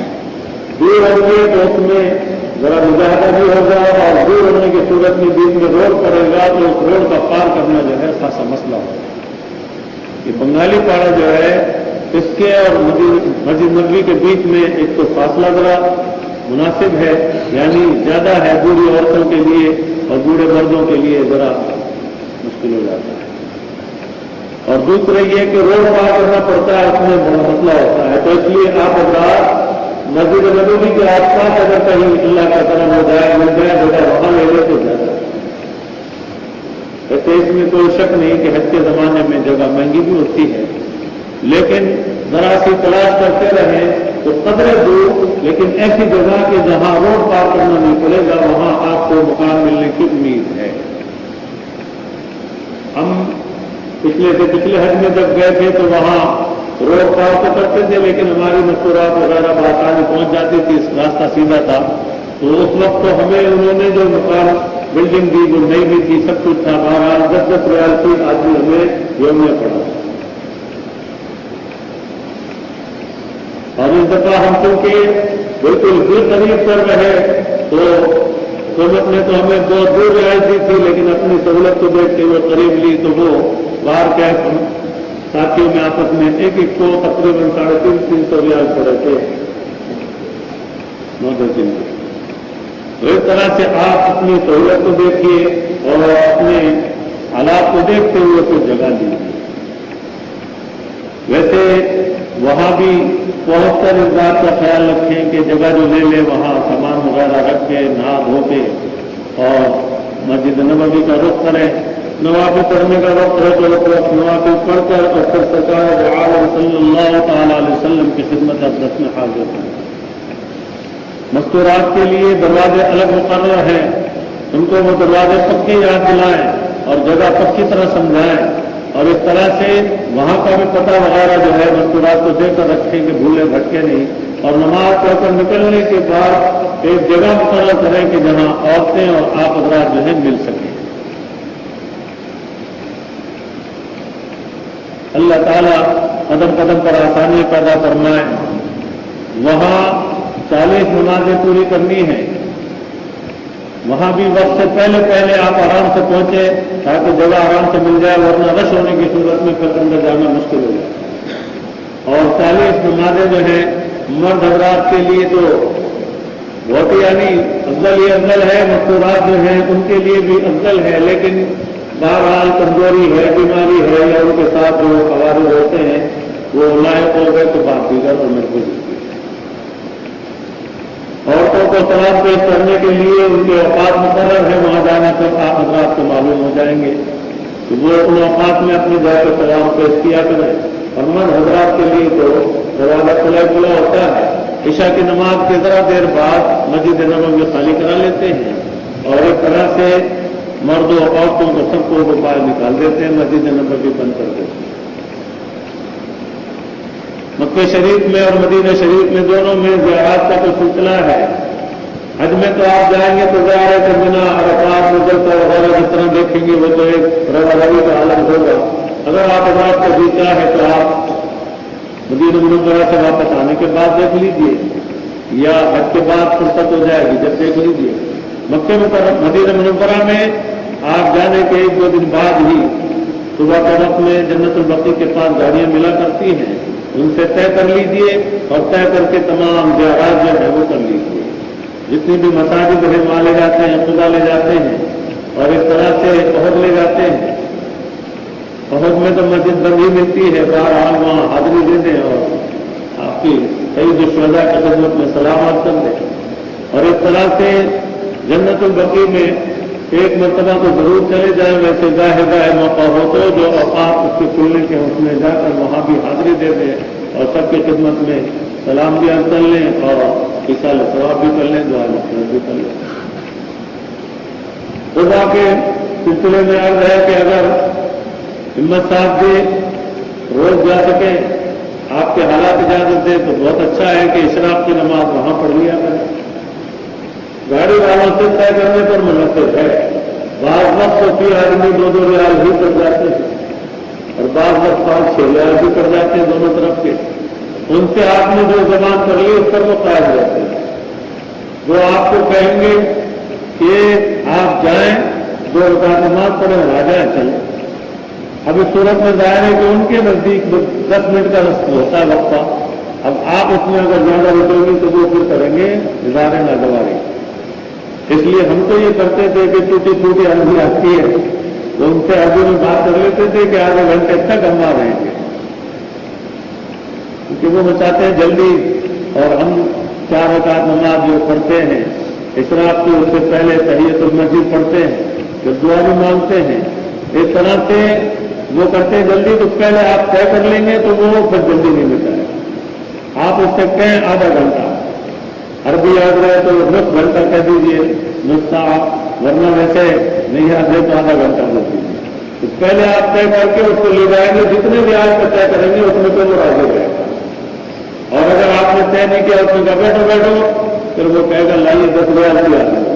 دور ہوں گے تو اس میں ذرا مظاہرہ بھی ہوگا، اور دور ہونے کی صورت میں بیچ میں روڈ پڑے گا تو اس روڈ کا پار کرنا جو ہے خاصا مسئلہ ہوگا۔ یہ بنگالی پاڑا جو ہے اس کے اور مسجد نبوی کے بیچ میں ایک تو فاصلہ ذرا مناسب ہے، یعنی زیادہ ہے بوڑھی عورتوں کے لیے اور بوڑھے مردوں کے لیے ذرا مشکل ہو جاتا ہے، اور دوسرا یہ کہ روڈ پار کرنا پڑتا ہے، اس میں بڑا مسئلہ ہوتا ہے، تو اس لیے آپ اگر مسجد نبوی کے آس پاس اگر کہیں اللہ کا کرم ہو جائے مل جائے جگہ وہاں لے لے تو زیادہ ہے۔ ویسے اس میں کوئی شک نہیں کہ حج کے زمانے میں جگہ مہنگی بھی ہوتی ہے، لیکن ذرا سی تلاش کرتے رہیں تو قدرے دور لیکن ایسی جگہ کہ جہاں روڈ پار کرنا نہیں پڑے گا وہاں آپ کو مکان ملنے کی امید ہے۔ ہم پچھلے حج میں جب گئے تھے تو وہاں روڈ پار تو کرتے تھے لیکن ہماری مستورات وغیرہ بآسانی پہنچ جاتی تھی، اس راستہ سیدھا تھا، تو اس وقت تو ہمیں انہوں نے جو مکان بلڈنگ بھی جو نئی بھی تھی، سب کچھ تھا، 10-10 ریال کی آدمی ہمیں جیب میں پڑا. اور اس دفعہ ہم چونکہ بالکل دل قریب پر رہے تو حکومت نے تو ہمیں بہت دور رعایت دی تھی، لیکن اپنی سہولت کو دیکھتے ہوئے قریب لی تو وہ باہر کے ساتھیوں میں آپس میں ایک کو تقریباً 350 ریال پڑے تھے 9-10 دن کے. تو اس طرح سے آپ اپنی سہولت کو دیکھیے اور اپنے حالات کو دیکھتے ہوئے کچھ جگہ دیجیے. ویسے وہاں بھی پہنچ کر اس بات کا خیال رکھیں کہ جگہ جو لے لے وہاں سامان وغیرہ رکھ کے نہا دھو کے اور مسجد نبوی کا رخ کریں. نوافل پڑھنے کا وقت ہے تو نوافل پڑھ کر اور پھر سرکار عالم صلی اللہ تعالی علیہ وسلم کی خدمت اقدس میں حاضر ہیں. مستورات کے لیے دروازے الگ مقرر ہیں، ان کو وہ دروازے پکی یاد دلائیں اور جگہ پکی طرح سمجھائیں، اور اس طرح سے وہاں کا بھی پتہ وغیرہ جو ہے مستورات کو دے کر رکھیں کہ بھولے بھٹکے نہیں. اور نماز پڑھ کر نکلنے کے بعد ایک جگہ مقرر کریں کہ جہاں عورتیں اور آپ حضرات جو ہے مل سکیں. اللہ تعالیٰ قدم قدم پر آسانی پیدا فرمائے. وہاں 40 نمازیں پوری کرنی ہیں. وہاں بھی وقت سے پہلے آپ آرام سے پہنچے تاکہ جگہ آرام سے مل جائے، ورنہ رش ہونے کی صورت میں پھر اندر جانا مشکل ہو جائے. اور 40 نمازیں جو ہیں مرد حضرات کے لیے تو بہت ہی افضل ہے. مستورات جو ہیں ان کے لیے بھی افضل ہے، لیکن بہرحال کمزوری ہے، بیماری ہے، یا ان کے ساتھ جو قوارض ہوتے ہیں وہ لائق ہو گئے تو بات دیگر اور محفوظ ہوتی ہے. عورتوں کو سلام پیش کرنے کے لیے ان کے اوقات مقرر ہیں، وہاں جانا پر آپ حضرات کو معلوم ہو جائیں گے کہ وہ ان اوقات میں اپنی جگہ پر سلام پیش کیا کریں. اور مرد حضرات کے لیے تو دروازہ کھلا ہوتا ہے. عشاء کی نماز کے ذرا دیر بعد مسجد نبوی خالی کرا لیتے ہیں اور ایک طرح سے مردوں اور عورتوں کو سب کو وہ باہر نکال دیتے ہیں، مسجد نبوی بند کر دیتے ہیں. مکہ شریف میں اور مدینہ شریف میں دونوں میں زیارات کا تو سلسلہ ہے. حج میں تو آپ جائیں گے تو زیارت منا، عرفات، مزدلفہ وغیرہ جس طرح دیکھیں گے وہ تو ایک روا روی کا عالم ہوگا. اگر آپ حضرات کو جیتا ہے تو آپ مدینہ منورہ سے واپس آنے کے بعد دیکھ لیجیے، یا حج کے بعد فرصت ہو جائے گی جب دیکھ لیجیے. مدینہ منورہ میں آپ جانے کے 1-2 دن بعد ہی صبح کے وقت میں جنت البقیع کے پاس گاڑیاں ملا کرتی ہیں، ان سے طے کر لیجیے اور طے کر کے تمام زیارات جو ہے وہ کر لیجیے. جتنی بھی مساجد ہیں وہاں لے جاتے ہیں، خدا لے جاتے ہیں، اور اس طرح سے عہد لے جاتے ہیں. عہد میں تو مسجد بند ہی ملتی ہے، بہرحال وہاں حاضری دے دیں اور آپ کی سعید الشہداء کی خدمت میں سلامات کر دیں. اور اس طرح سے جنت البقیع میں ایک مرتبہ تو ضرور چلے جائیں. ویسے گاہے موقع ہو تو جو اوقات اس کے کھلنے کے اس میں جا کر وہاں بھی حاضری دے دیں اور سب کی خدمت میں سلام بھی عرض کر لیں اور اصال ثواب بھی کر لیں، دعا بھی کر لیں. خدا کے سلسلے میں عرض ہے کہ اگر ہمت صاحب بھی روز جا سکیں، آپ کے حالات اجازت دیں تو بہت اچھا ہے کہ اشراق کی نماز وہاں پڑھ لیا کریں. گاڑی والوں سے طے کرنے پر منحصر ہے. بعض وقت تو 3 آدمی 2-2 ریال بھی پڑ جاتے ہیں اور بعض وقت 5-6 ریال بھی پڑ جاتے ہیں دونوں طرف کے. ان سے آپ نے جو زبان کر لی اس پر وہ قائم رہتے ہیں. وہ آپ کو کہیں گے کہ آپ جائیں 2 رکعت نماز پڑھیں اور آ جائیں چلیں. اب اس صورت میں ظاہر ہے کہ ان کے نزدیک 10 منٹ کا رست ہوتا ہے وقفہ. اب آپ اس میں اگر زیادہ رکیں گے تو وہ پھر کریں گے اظہار ناگواری. اس لیے ہم تو یہ کرتے تھے کہ ٹوٹی عربی آتی ہے تو ان سے عربی میں بات کر لیتے تھے کہ آدھے گھنٹے تک ہم آ رہیں گے، کیونکہ وہ چاہتے ہیں جلدی. اور ہم 4 رکعت نماز جو پڑھتے ہیں اشراق کی، اس سے پہلے تحیۃ المسجد پڑھتے ہیں، پھر دعا بھی مانگتے ہیں. اس طرح سے وہ کرتے ہیں جلدی، تو پہلے آپ طے کر لیں گے تو وہ پھر جلدی نہیں ملتا ہے. آپ اس سے کہیں آدھا گھنٹہ، عربی یاد رہے تو 10 گھنٹہ کہہ دیجیے نسخہ، ورنہ ویسے نہیں یاد رہے تو آدھا گھنٹہ بول دیجیے. تو پہلے آپ طے کر کے اس کو لے جائیں گے، جتنے بھی آج تک طے کریں گے اس میں تو وہ راضی رہے گا. اور اگر آپ نے طے نہیں کیا اس میں کہا بیٹھو پھر وہ کہے گا لائیے 10 ریال بھی آ جائے.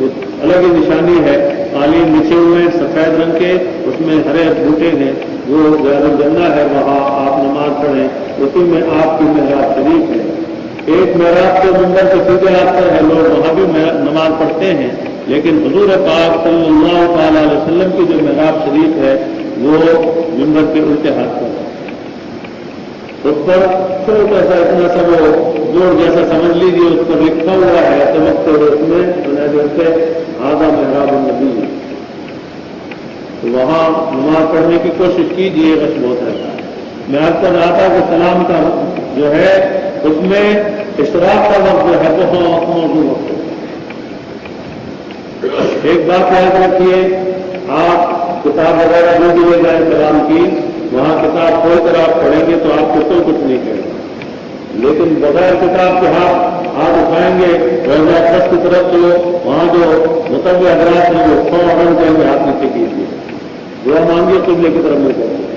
وہ الگ ہی نشانی ہے، قالین بچھے ہوئے ہیں سفید رنگ کے، اس میں ہرے بوٹے ہیں، وہ جنہ ہے، وہاں آپ نماز پڑھیں، اسی میں آپ کی محراب شریف ہے۔ ایک محراب کے منبر کے سیدھے آتا ہے، لوگ وہاں بھی نماز پڑھتے ہیں، لیکن حضور پاک صلی اللہ تعالی علیہ وسلم کی جو محراب شریف ہے وہ منبر کے الٹے ہاتھ پر ہے۔ اس پر چھوٹا سا اتنا سا وہ جوڑ جیسا سمجھ لیجیے، اس پر لکھا ہوا ہے چمکتے ہوئے اس میں سے آدھا محراب النبی۔ تو وہاں نماز پڑھنے کی کوشش کیجیے، رش بہت رہتا ہے۔ میں آپ کر رہا تھا کہ سلام کا جو ہے اس میں اشراق کا وقت جو ہے بہت موضوع وقت ہے۔ ایک بات یاد رکھیے، آپ کتاب وغیرہ جو دیے جائے کلام کی، وہاں کتاب کھول کر آپ پڑھیں گے تو آپ کو کوئی کچھ نہیں کہے گا، لیکن بغیر کتاب کے ہاتھ اٹھائیں گے روزہ دس کی طرف تو وہاں جو متبع حضرات ہیں وہ فوراً کہیں گے ہاتھ نیچے کیجیے، دعا مانگیے قبلے کی طرف میں کرتے ہیں۔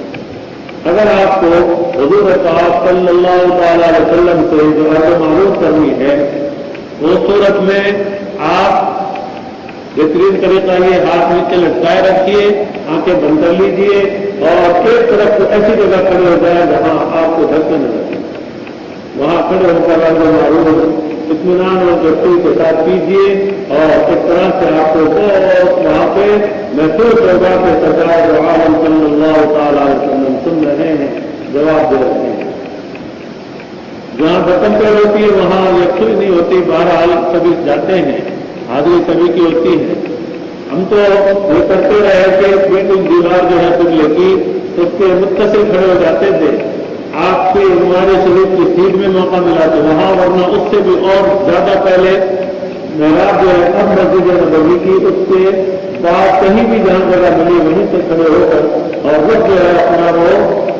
اگر آپ کو حضور پاک صلی اللہ تعالی علیہ وسلم سے جو ہے معروف کرنی ہے، اس صورت میں آپ بہترین طریقہ یہ ہاتھ نیچے لٹکائے رکھیے، آنکھیں بند کر لیجیے اور ایک طرف کو ایسی جگہ کھڑے ہو جائے جہاں آپ کو دھکے نہ لگے، وہاں کھڑے ہو کر جو معروف اطمینان اور جفتی کے ساتھ کیجیے، اور اس طرح سے آپ کو بہت وہاں پہ محسوس ہوگا کہ سرکار جو عالم صلی اللہ تعالی علیہ وسلم سن رہے ہیں، جواب دے رہے ہیں۔ جہاں بطن پہ ہوتی ہے وہاں یکسوئی نہیں ہوتی، بہرحال سبھی جاتے ہیں، حاضری سبھی کی ہوتی ہے۔ ہم تو یہ کرتے رہے کہ بالکل دیوار جو ہے قبلے کی اس کے متصل کھڑے ہو جاتے تھے، آپ کی ہمارے شریف کی سیٹ میں موقع ملا تو وہاں، ورنہ اس سے بھی اور زیادہ پہلے محراب جو ہے اب مسجد نبوی کی، اس کے بعد کہیں بھی جہاں جگہ بنی وہیں سے کھڑے ہو کر اور وہ جو ہے اپنا وہ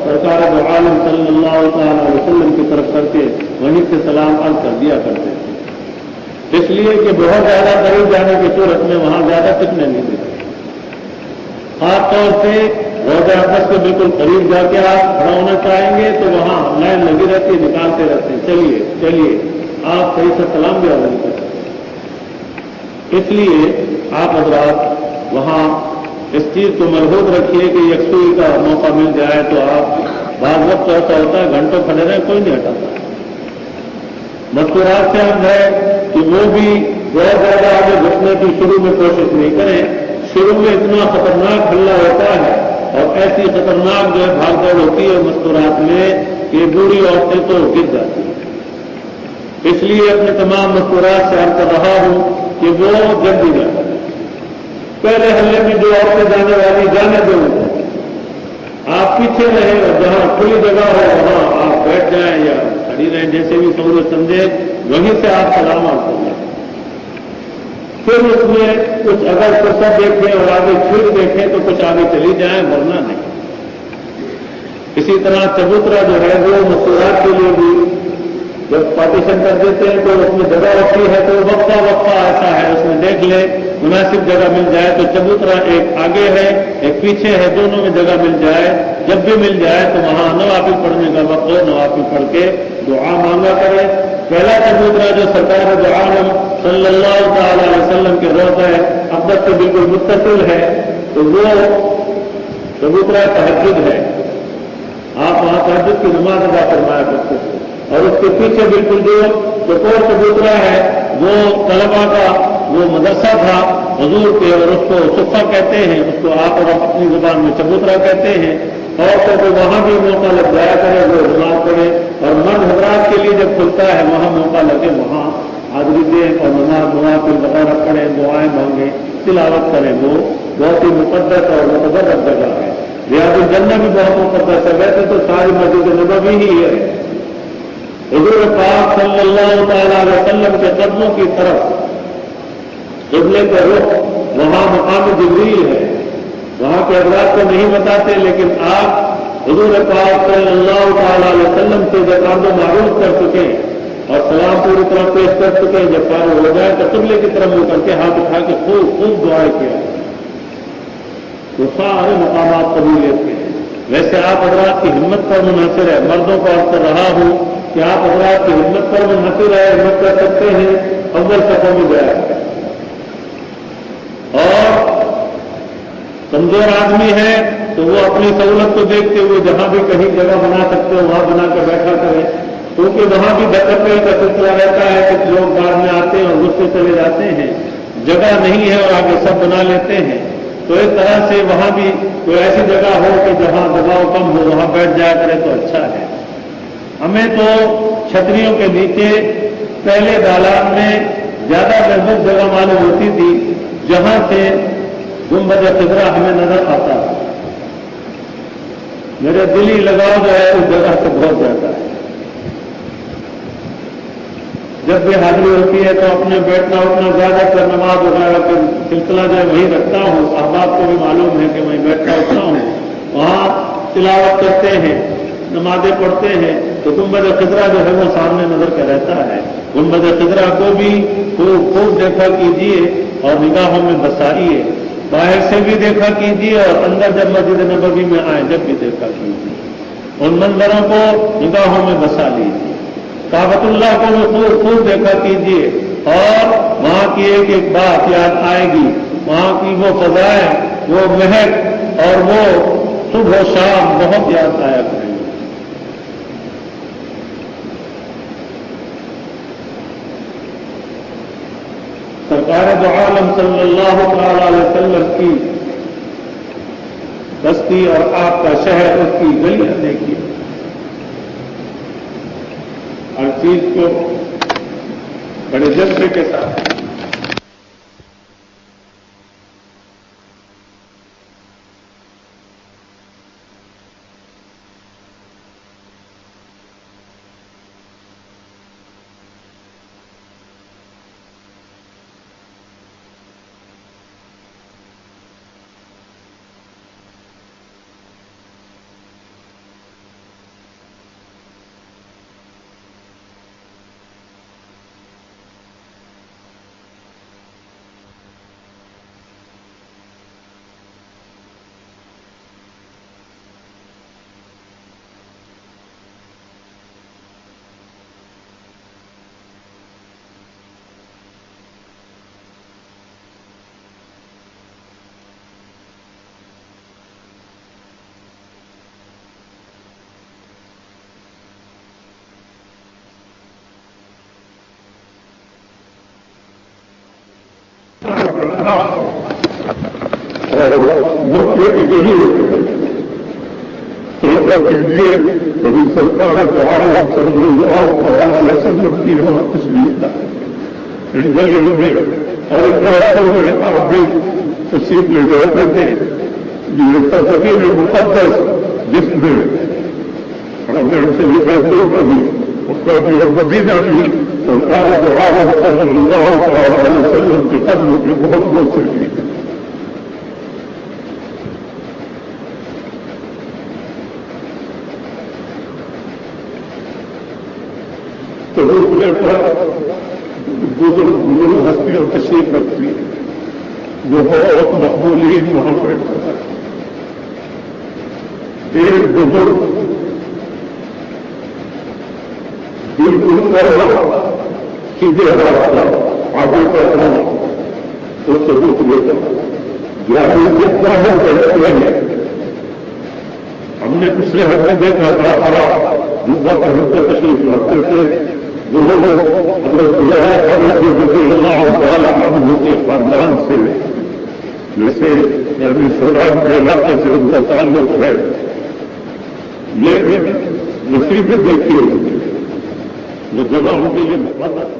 سرکار دو عالم صلی اللہ تعالی علیہ وسلم کی طرف کر کے وہیں سے سلام عرض کر دیا کرتے تھے، اس لیے کہ بہت زیادہ قریب جانے کی صورت میں وہاں زیادہ ٹکنے نہیں دیتے۔ خاص طور سے روزہ اقدس کے بالکل قریب جا کے آپ کھڑا ہونا چاہیں گے تو وہاں لائن لگی رہتی ہے، نکالتے رہتے ہیں، چلیے چلیے، آپ صحیح سے سلام بھی ادا نہیں کر سکتے۔ اس لیے آپ حضرات وہاں اس چیز کو محفوظ رکھیے کہ یکسوئی کا موقع مل جائے تو آپ، بعض وقت ایسا ہوتا ہے گھنٹوں کھڑے رہے کوئی نہیں ہٹاتا۔ مذکورات سے ہم ہے کہ وہ بھی بہت زیادہ آگے گھسنے کی شروع میں کوشش نہیں کریں، شروع میں اتنا خطرناک حملہ ہوتا ہے اور ایسی خطرناک جو ہے بھاگ دوڑ ہوتی ہے مذکورات میں کہ بوڑھی عورتیں تو گر جاتی ہیں۔ اس لیے اپنے تمام مذکورات سے عرض کر رہا ہوں کہ وہ جلدی جاتا ہے، پہلے حملے میں جو عورتیں جانے والی جانے دیں، آپ پیچھے رہیں اور جہاں کھلی جگہ ہو وہاں آپ بیٹھ جائیں یا کھڑی رہیں، جیسے بھی سہولت سمجھے وہیں سے آپ سلام عرض کر لیں۔ پھر اس میں کچھ اگر فرصت دیکھیں اور آگے پھر دیکھیں تو کچھ آگے چلی جائیں، ورنہ نہیں۔ اسی طرح چبوترا جو ہے وہ مذکورات کے لیے بھی جب پارٹیشن کر دیتے ہیں تو اس میں جگہ ہوتی ہے تو وقفہ ایسا ہے، اس میں دیکھ لیں مناسب جگہ مل جائے تو چبوترا ایک آگے ہے ایک پیچھے ہے، دونوں میں جگہ مل جائے، جب بھی مل جائے تو وہاں نوافل پڑھنے کا وقت ہو، نوافل پڑھ کے دعا مانگا کرے۔ پہلا چبوترا جو سرکار دو عالم صلی اللہ تعالی علیہ وسلم کے روضہ اقدس سے بالکل متصل ہے تو وہ چبوترا تہجد ہے، آپ وہاں تہجد کی نماز ادا فرمایا کرتے ہیں۔ اور اس کے پیچھے بالکل جو اور چبوترا ہے وہ طلبا کا وہ مدرسہ تھا حضور کے، اور اس کو صفہ کہتے ہیں، اس کو آپ اور اپنی زبان میں چبوترا کہتے ہیں۔ اور تو وہاں بھی موقع لگ جایا کرے، وہ نماز پڑھے، اور مرد حضرات کے لیے جب کھلتا ہے وہاں موقع لگے وہاں حاضری دیں اور نماز وغیرہ پڑھیں، دعائیں مانگیں، تلاوت کریں۔ وہ بہت ہی مقدس اور متبرک جگہ ہے۔ ریاض الجنہ بھی بہت مقدس ہے، ویسے تو ساری مسجد نبوی ہی ہے۔ حضور پاک صلی اللہ تعالی علیہ وسلم کے قدموں کی طرف قبلے کا رخ وہاں مقام جبریل ہے، وہاں کے حضرات کو نہیں بتاتے، لیکن آپ حضور پاک صلی اللہ تعالی علیہ وسلم سے جب عرض و معروف کر چکے اور سلام پوری طرح پیش کر چکے، جب فارغ ہو جائے تو قبلے کی طرف منہ کر کے ہاتھ اٹھا کے خوب دعائیں کیا، وہ سارے مقامات قبول لیتے ہیں۔ ویسے آپ حضرات کی ہمت پر منحصر ہے، مردوں کو عرض کر رہا ہوں کہ آپ حضرات کی ہمت پر منحصر ہے، ہمت کر سکتے ہیں اول صفوں میں جایا اور کمزور آدمی ہے تو وہ اپنی سہولت کو دیکھتے ہوئے جہاں بھی کہیں جگہ بنا سکتے ہو وہاں بنا کر بیٹھا کرے، کیونکہ وہاں بھی دقتیں کا سلسلہ رہتا ہے کہ لوگ بعد میں آتے ہیں اور گھس کے چلے جاتے ہیں، جگہ نہیں ہے اور آگے سب بنا لیتے ہیں. تو اس طرح سے وہاں بھی کوئی ایسی جگہ ہو کہ جہاں دباؤ کم ہو وہاں بیٹھ جایا کرے تو اچھا ہے. ہمیں تو چھتریوں کے نیچے پہلے دالان میں زیادہ محبوب جگہ معلوم ہوتی تھی جہاں سے گنبد خضرا ہمیں نظر آتا ہے. میرے دلی لگاؤ جو ہے اس جگہ سے بہت زیادہ ہے. جب بھی حاضری ہوتی ہے تو اپنے بیٹھنا اٹھنا زیادہ کر نماز وغیرہ کا سلسلہ جو ہے وہیں رکھتا ہوں. احباب کو بھی معلوم ہے کہ میں بیٹھتا اٹھتا ہوں، وہاں تلاوت کرتے ہیں، نمازیں پڑھتے ہیں تو گنبد خضرا جو ہے وہ سامنے نظر کا رہتا ہے. گنبد خضرا کو بھی خوب دیکھا کیجیے اور نگاہوں میں بسائیے. باہر سے بھی دیکھا کیجیے اور اندر جب مسجد نبوی میں آئے جب بھی دیکھا کیجیے. ان منظروں کو نگاہوں میں بسا لیجیے. کعبۃ اللہ کو بھی خوب دیکھا کیجیے اور وہاں کی ایک ایک بات یاد آئے گی. وہاں کی وہ فضائیں، وہ مہک اور وہ صبح و شام بہت یاد آیا کریں گے. سرکار دو عالم صلی اللہ تعالی علیہ وسلم کی بستی اور آپ کا شہر، اس کی گلیاں دیکھیے، ہر چیز کو بڑے جذبے کے ساتھ. وفي سلطان تعالى صلى الله عليه وسلم فيها تسليما للجميع أول العربي تسيب للجوابين للتسبيل المقدس جسمه ربنا سيدنا الربي وقال الربينا سلطان تعالى صلى الله عليه وسلم بقدر محمد سليم. بزرگ ہستیوں تشریف رکھتی ہے جو بہت مقبولین وہاں پر ایک بزرگ بالکل سیدھے آگے کرنا تو ثبوت لیتا جتنا ہے. ہم نے پچھلے ہفتے دیکھا تھا دوسرا پر تشریف رکھتے تھے خاندان سے جیسے سوران کے علاقے سے ان کا تعلق ہے. یہ مصیبت دیکھی ہوگی وہ جگہ ان کے لیے مقرر ہے.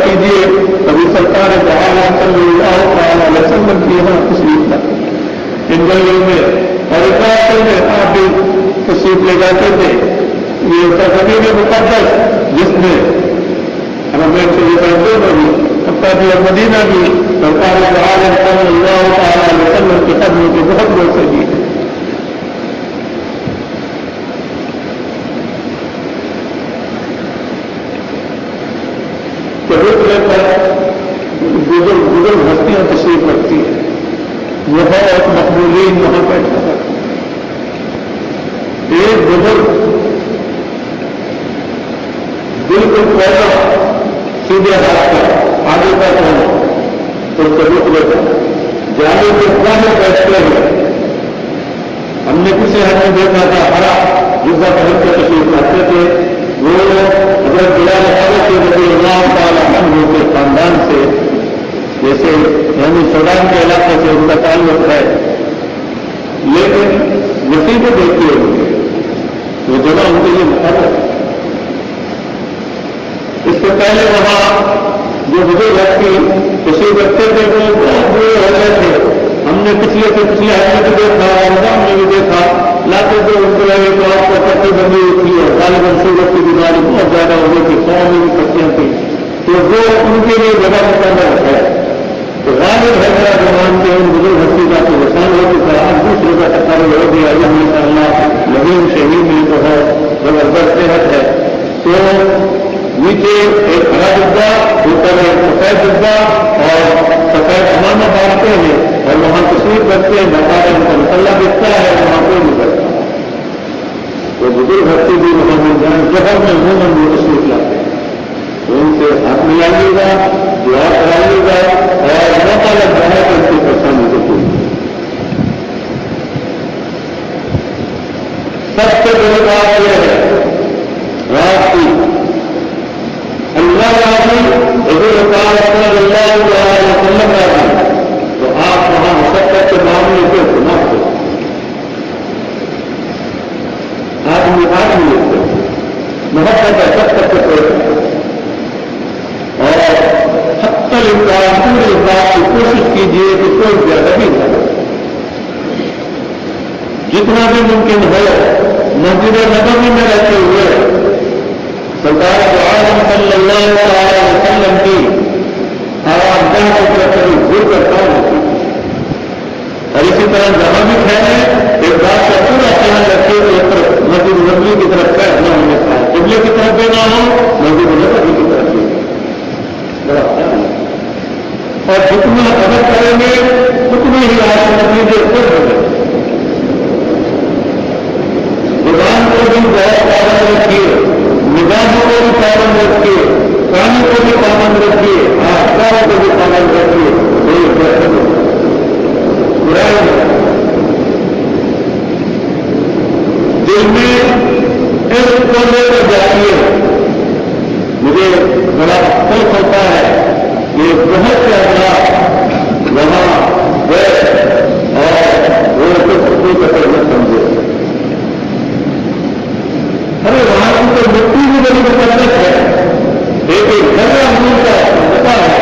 کیجیے ابھی سرکار صلی اللہ تعالی وسلم کی یہاں تشریف تھا ان گلیوں میں اور علاقے میں آپ بھی تشریف لے جاتے تھے. یہ تقریب مقدس جس میں ہمیں بھی مدینہ بھی سرکار دو عالم صلی اللہ تعالی علیہ وسلم کے قدموں کے بہت بہت سجی ہے. چبوترے پر بزرگ ہستیاں تشریف رکھتی ہے. وہ بہت مقبولین وہاں بیٹھا تھا. ایک بزرگ بالکل پہلا سیدھے ہاتھ کا آگے کا ہونا تو چبوترے پر جانے کے پہلے بیٹھتے ہیں. ہم نے کسی حد میں دیکھا تھا ہرا جزا پہن کے تشریف رکھتے تھے. وہ اگر بلال حضرت رضی اللہ تعالیٰ عنہ کے خاندان سے جیسے یعنی سوڈان کے علاقے سے ان کا تعلق ہے, لیکن نصیبیں دیکھتی ہوگی وہ جگہ ان کے لیے مقرر ہے. اس سے پہلے وہاں جو بزرگ وقتی تشریف رکھتے تھے وہ بہت بڑے ہو رہے تھے. ہم نے پچھلے حد میں بھی دیکھا, رمضان میں بھی دیکھا, لاتے تھے ان کو لگے تو آپ کو پٹی بندی ہوئی تھی اور غالباً شوگر کی بیماری بہت زیادہ ہو گئی تھی, پاؤں میں بھی پٹیاں تھیں, تو وہ ان کے لیے جگہ مقرر ہے. تو غالب حیدرآباد کے ان بزرگ ہستی کا تو نقصان ہو چکا. آج دوسرے کا تقرر ہو گیا اللہ لگیم شہید میں جو ہے زبردست صحت ہے. تو نیچے ایک ہرا ڈبا, اوپر ایک سفید ڈبا اور سفید امامہ باندھتے ہیں اور وہاں تشریف رکھتے ہیں. باقاعدہ ان کا مسلح دکھتا ہے, وہاں کوئی نہیں کرتا. وہ بزرگ ہستی بھی وہاں مل جائیں جہاں میں عموماً وہ تشریف لاتے ہیں. تو ان سے ہاتھ ملائیے گا, دعا کرائیے گا اور موقع لگ جائے تو اس کی پریشانی کو پوری. سب سے بڑی بات یہ ہے رات کی اللہ راضی حضور پاک صلی اللہ علیہ وسلم راضی, تو آپ وہاں مشقت کے معاملے سے سماپت ہو. آدمی سے محبت ہے سب تک کے اور ستر امکان پورے بات کی کوشش کیجیے کہ کوئی زیادہ بھی نہ ہو. جتنا بھی ممکن ہو مسجد نبوی میں رہتے ہوئے سرکار دو عالم صلی اللہ علیہ وسلم کی آرام گاہ کی طرف ضرور کرتا ہوتی. اور اسی طرح جہاں بھی ٹھہرے ایک بات کا پورا خیال رکھیے کہ ایک طرف مسجد نبوی کی طرف کا نہ ہونے کا, قبلے کی طرف بھی نہ ہو, مسجد نبوی کی طرف بھی. اور جتنا ادب کریں گے اتنے ہی آپ نتیجے خود ہو گئے. زبان کو بھی بہت پابند رکھیے, نگاہوں کو بھی پابند رکھیے, کانوں کو بھی پابند رکھیے, آساروں کو بھی پابند رکھیے. دل میں اس کو لے کر جائیے. مجھے بڑا افسوس ہوتا ہے کہ بہت سے افراد وہاں گئے اور وہ کچھ قدر نہ سمجھے. ارے وہاں کی تو مٹی بھی بڑی مقدس ہے, ایک ایک جگہ امور کا پتا ہے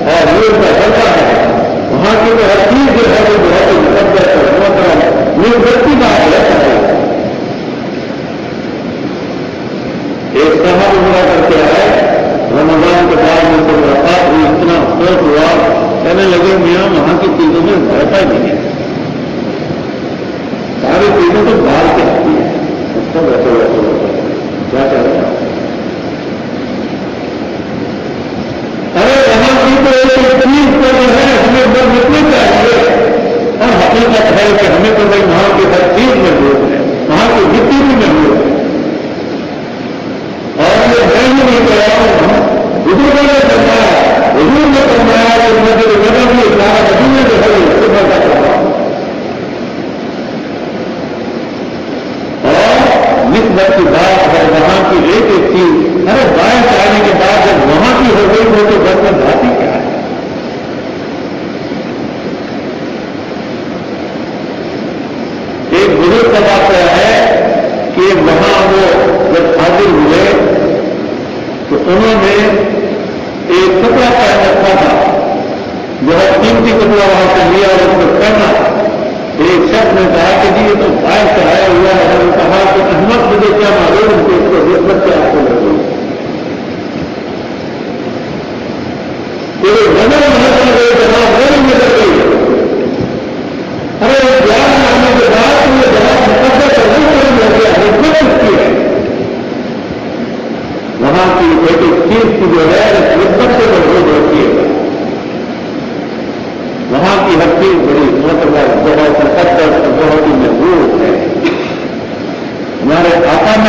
اور امور کا جگہ ہے. وہاں کی تو ہر چیز جو ہے وہ بہت ہی مقدس ہے, محترم ہے. یہ ویکتی بات ہے. ایک صاحب عمرہ کر کے آئے, رمضان کے بعد میں سے ملاقات ہوئی, اتنا افسوس ہوا, کہنے لگے میاں وہاں کی چیزوں میں ذائقہ نہیں ہے, ساری چیزیں تو باہر کے آتی ہیں. سب ایسے کیا کہہ رہے ہیں؟ ارے وہاں کی تو ایک چیز پر جو ہے ہمیں بس اتنی چاہیے, اور حقیقت ہے کہ ہمیں تو بھائی وہاں کی ہر چیز میں ضرورت ہے, وہاں کی مٹی بھی میں ضرورت ہے. اور یہ میں ہی نہیں کہہ رہا ہوں, بزرگوں نے فرمایا, حضور نے فرمایا کہ مسجد نبوی سارا مدینے جو ہے اس سے بڑا کرنا. اور نسبت کی بات ہے وہاں کی ایک ایک چیز. ارے بائیں آنے کے بعد جب وہاں کی ہو گئی وہ تو گھر میں بھاتی کیا ہے. ایک بزرگ کا واقعہ ہے کہ وہاں وہ جب حاضر ہوئے تو انہوں نے ایک کپڑا پہن رکھا تھا, بہت قیمتی کپڑا وہاں سے لیا اور اس کو پہنا. ایک شخص نے کہا کہ جی یہ تو باہر چڑھایا ہوا ہے. انہوں نے کہا کہ احمد مجھے کیا معلوم کہ اس کو رشوت سے آپ کو لگے. پورے نظر محل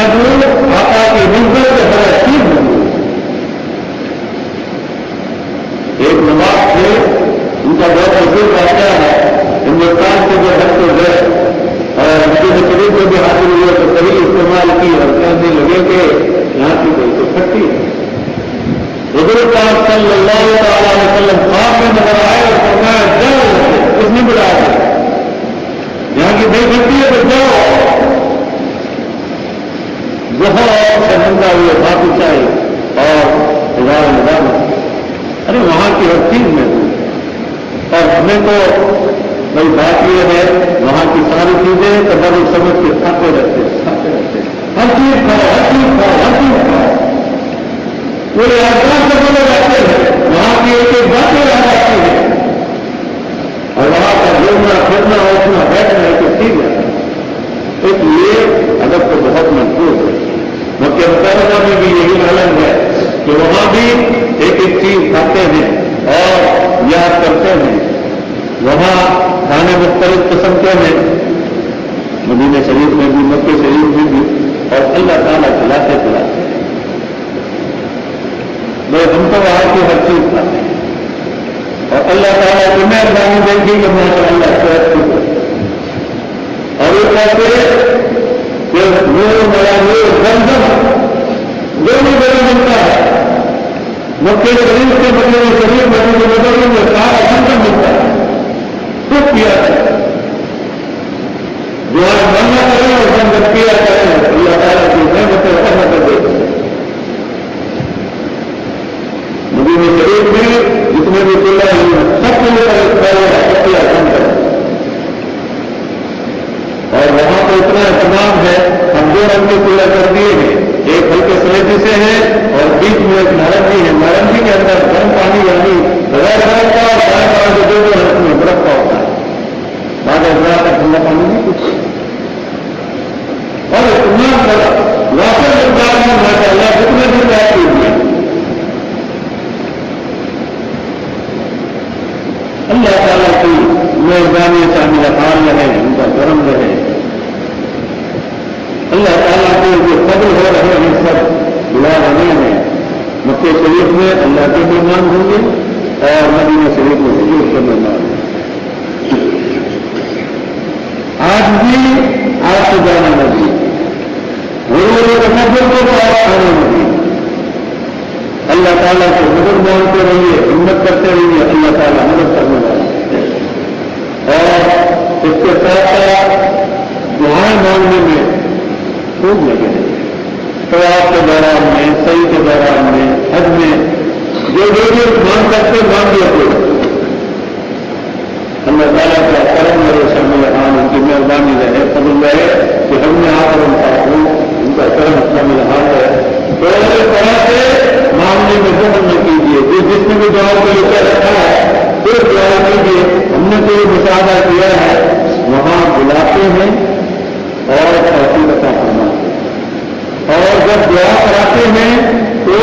محدود آقا کی نسبت سے بڑا چیز محدود. ایک نواب تھے، ان کا بہت مشہور واقعہ ہے. ہندوستان سے جو ہٹ کو گئے اور مدینہ شریف کو بھی حاصل ہوئے تو صحیح استعمال کی اور کہنے لگے کہ یہاں کی کوئی تو کھٹی ہے. حضور پاک صلی اللہ علیہ وسلم خواب میں نظر آئے اور فرمایا جاؤ، کس نے بلایا؟ یہاں کی دل کھٹی ہے تو جاؤ. بہت شرمندہ ہوئے، بات اچھائی اور ہزار نظام. ارے وہاں کی ہر چیز میں ہوں اور ہمیں تو بھائی بات یہ ہے وہاں کی ساری چیزیں تبرک سمجھ کے کھاتے رہتے ہر چیز کھاؤ، ہر چیز کھاؤ، ہر چیز کھاؤ. پورے آسمان سے بولے جاتے ہیں، وہاں کی ایک ایک باتیں رہ جاتی ہیں اور وہاں کا گھومنا پھرنا اٹھنا بیٹھنا ایک چیز ہے. اس لیے ادب کو بہت محفوظ ہے. مکہ مکرمہ میں بھی یہی عالم ہے کہ وہاں بھی ایک ایک چیز کھاتے ہیں اور یاد کرتے ہیں. وہاں کھانے مختلف قسم کے ہیں، مدینہ شریف میں بھی مکہ شریف میں بھی، اور اللہ تعالیٰ کھلاتے کھلاتے ہیں. بھائی ہم تو وہاں کی ہر چیز کھاتے ہیں اور اللہ تعالیٰ کی مہربانی دیکھی کہ ماشاء اللہ صحت کی ہو. اور یہ کہتے کہ نور میرا نور زمزم جو بھی بڑی ملتا ہے مکہ شریف کے مدینہ شریف مدینہ نبوی میں سارا زمزم ملتا ہے. خود کیا ہے جو آج ماننا کریں اور زمزم کیا کریں اللہ تعالیٰ کی نعمت رحمت دے. مدینہ شریف میں جتنے بھی چلا سب کے لیے کیا کم کریں اور وہاں تو اتنا اہتمام ہے. ہم دو رنگ کے چولہا کر دیے ہیں، ایک ہلکے سلیٹی سے ہے اور بیچ میں ایک نارنگی ہے. نارنگی کے اندر گرم پانی یعنی بغیر برف کا اور بغیر پانی کے دو ہاتھ میں برف کا ہوتا ہے. بعد ہزار کا ٹھنڈا پانی نہیں کچھ اور اتنا بڑا وافر مقدار میں ماشاء اللہ جتنے بھی بات کیجیے. اللہ تعالیٰ کی مہربانی شامل حال رہے، ان کا کرم رہے. اللہ تعالیٰ کے جو فضل ہو رہے ہیں سب بلا رہے ہیں. مکہ شریف میں اللہ کے مہمان ہوں گے اور مدینہ شریف میں حضور کے مہمان ہوں گے. آج بھی آپ سے جانا نبی حضور کے نظر کو پاس آنے نبی. اللہ تعالیٰ کو مدد مانگتے رہیے، ہمت کرتے رہیے. اللہ تعالیٰ مدد کرنے والا اور اس کے ساتھ ساتھ دعائیں مانگنے میں خوب لگے رہے. تو آپ کے دوران میں، صحیح کے دوران میں، حج میں جو مانگ کرتے مانگ لیتے. اللہ تعالیٰ کا کرم میرے شامل حال ان کی مہربانی رہے، فضل رہے کہ ہم نے آپ اور ان کا کرم شامل حال ہے. تو اس طرح سے معاملے میں ذکر نہ کیجیے. جس نے بھی دعا کو لے کر رکھا ہے پھر دعا کیجیے. ہم نے تو یہ مشاہدہ کیا ہے وہاں بلاتے ہیں اور توفیق عطا فرماتے ہیں اور جب دعا کراتے ہیں تو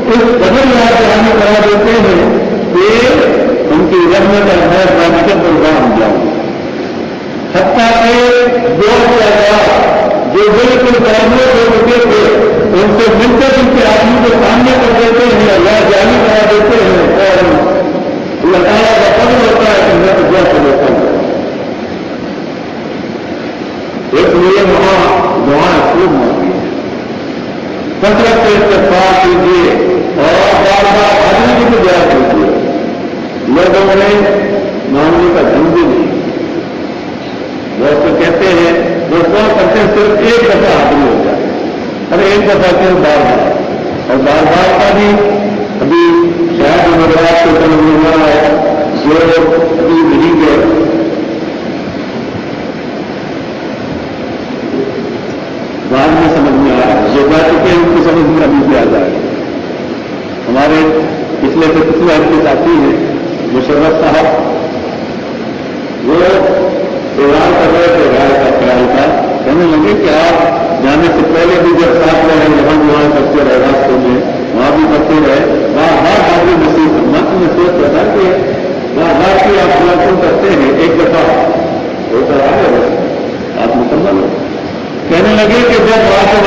اس قدر یاد دہانی کرا دیتے ہیں کہ ان کی رحمت اور مہربانی کے پروگرام جاؤ. حتیٰ کہ جو بالکل گراموں سے رکے تھے ان سے ملتے جلتے آدمی کو سامنے کر دیتے ہیں، اللہ جانی کرا دیتے ہیں اور اللہ تعالیٰ کا فضل ہوتا ہے کہ میں تو دعا کو لیتا ہوں. اس لیے وہاں دعائیں خوب مانگی ہیں. کثرت سے استغفار کیجیے اور بار بار آدمی کی بھی دعا کیجیے. لوگوں نے مانگنے کا ڈھنگ بھی نہیں. بہت سے کہتے ہیں وہ سو کرتے صرف ایک دفعہ آدمی ہو جائے. ارے ایک دفعہ کیوں بار بار اور بار بار کا بھی ابھی شاید مدرات کو سمجھ میں آ رہا ہے جو ابھی نہیں گئے. بعد میں سمجھ میں آ رہا ہے جو جا چکے ہیں ان کی سمجھ میں ابھی بھی آ جائے. ہمارے پچھلے سے پچھلے ہفتے ساتھی ہیں مشرف صاحب، وہ اعلان کر رہے تھے رائے کا خیال کا. کہنے لگے کہ آپ جانے سے پہلے بھی جب ساتھ رہے یہاں وہاں کرتے رہے راستوں میں وہاں بھی کرتے رہے وہاں ہر آدمی نصیب مت میں سوچ رہا کہ وہاں ہر کی آپ ملاقات کرتے ہیں ایک دفعہ ہو کر آ گئے بس آپ مکمل ہو. کہنے لگے کہ جب وہاں سے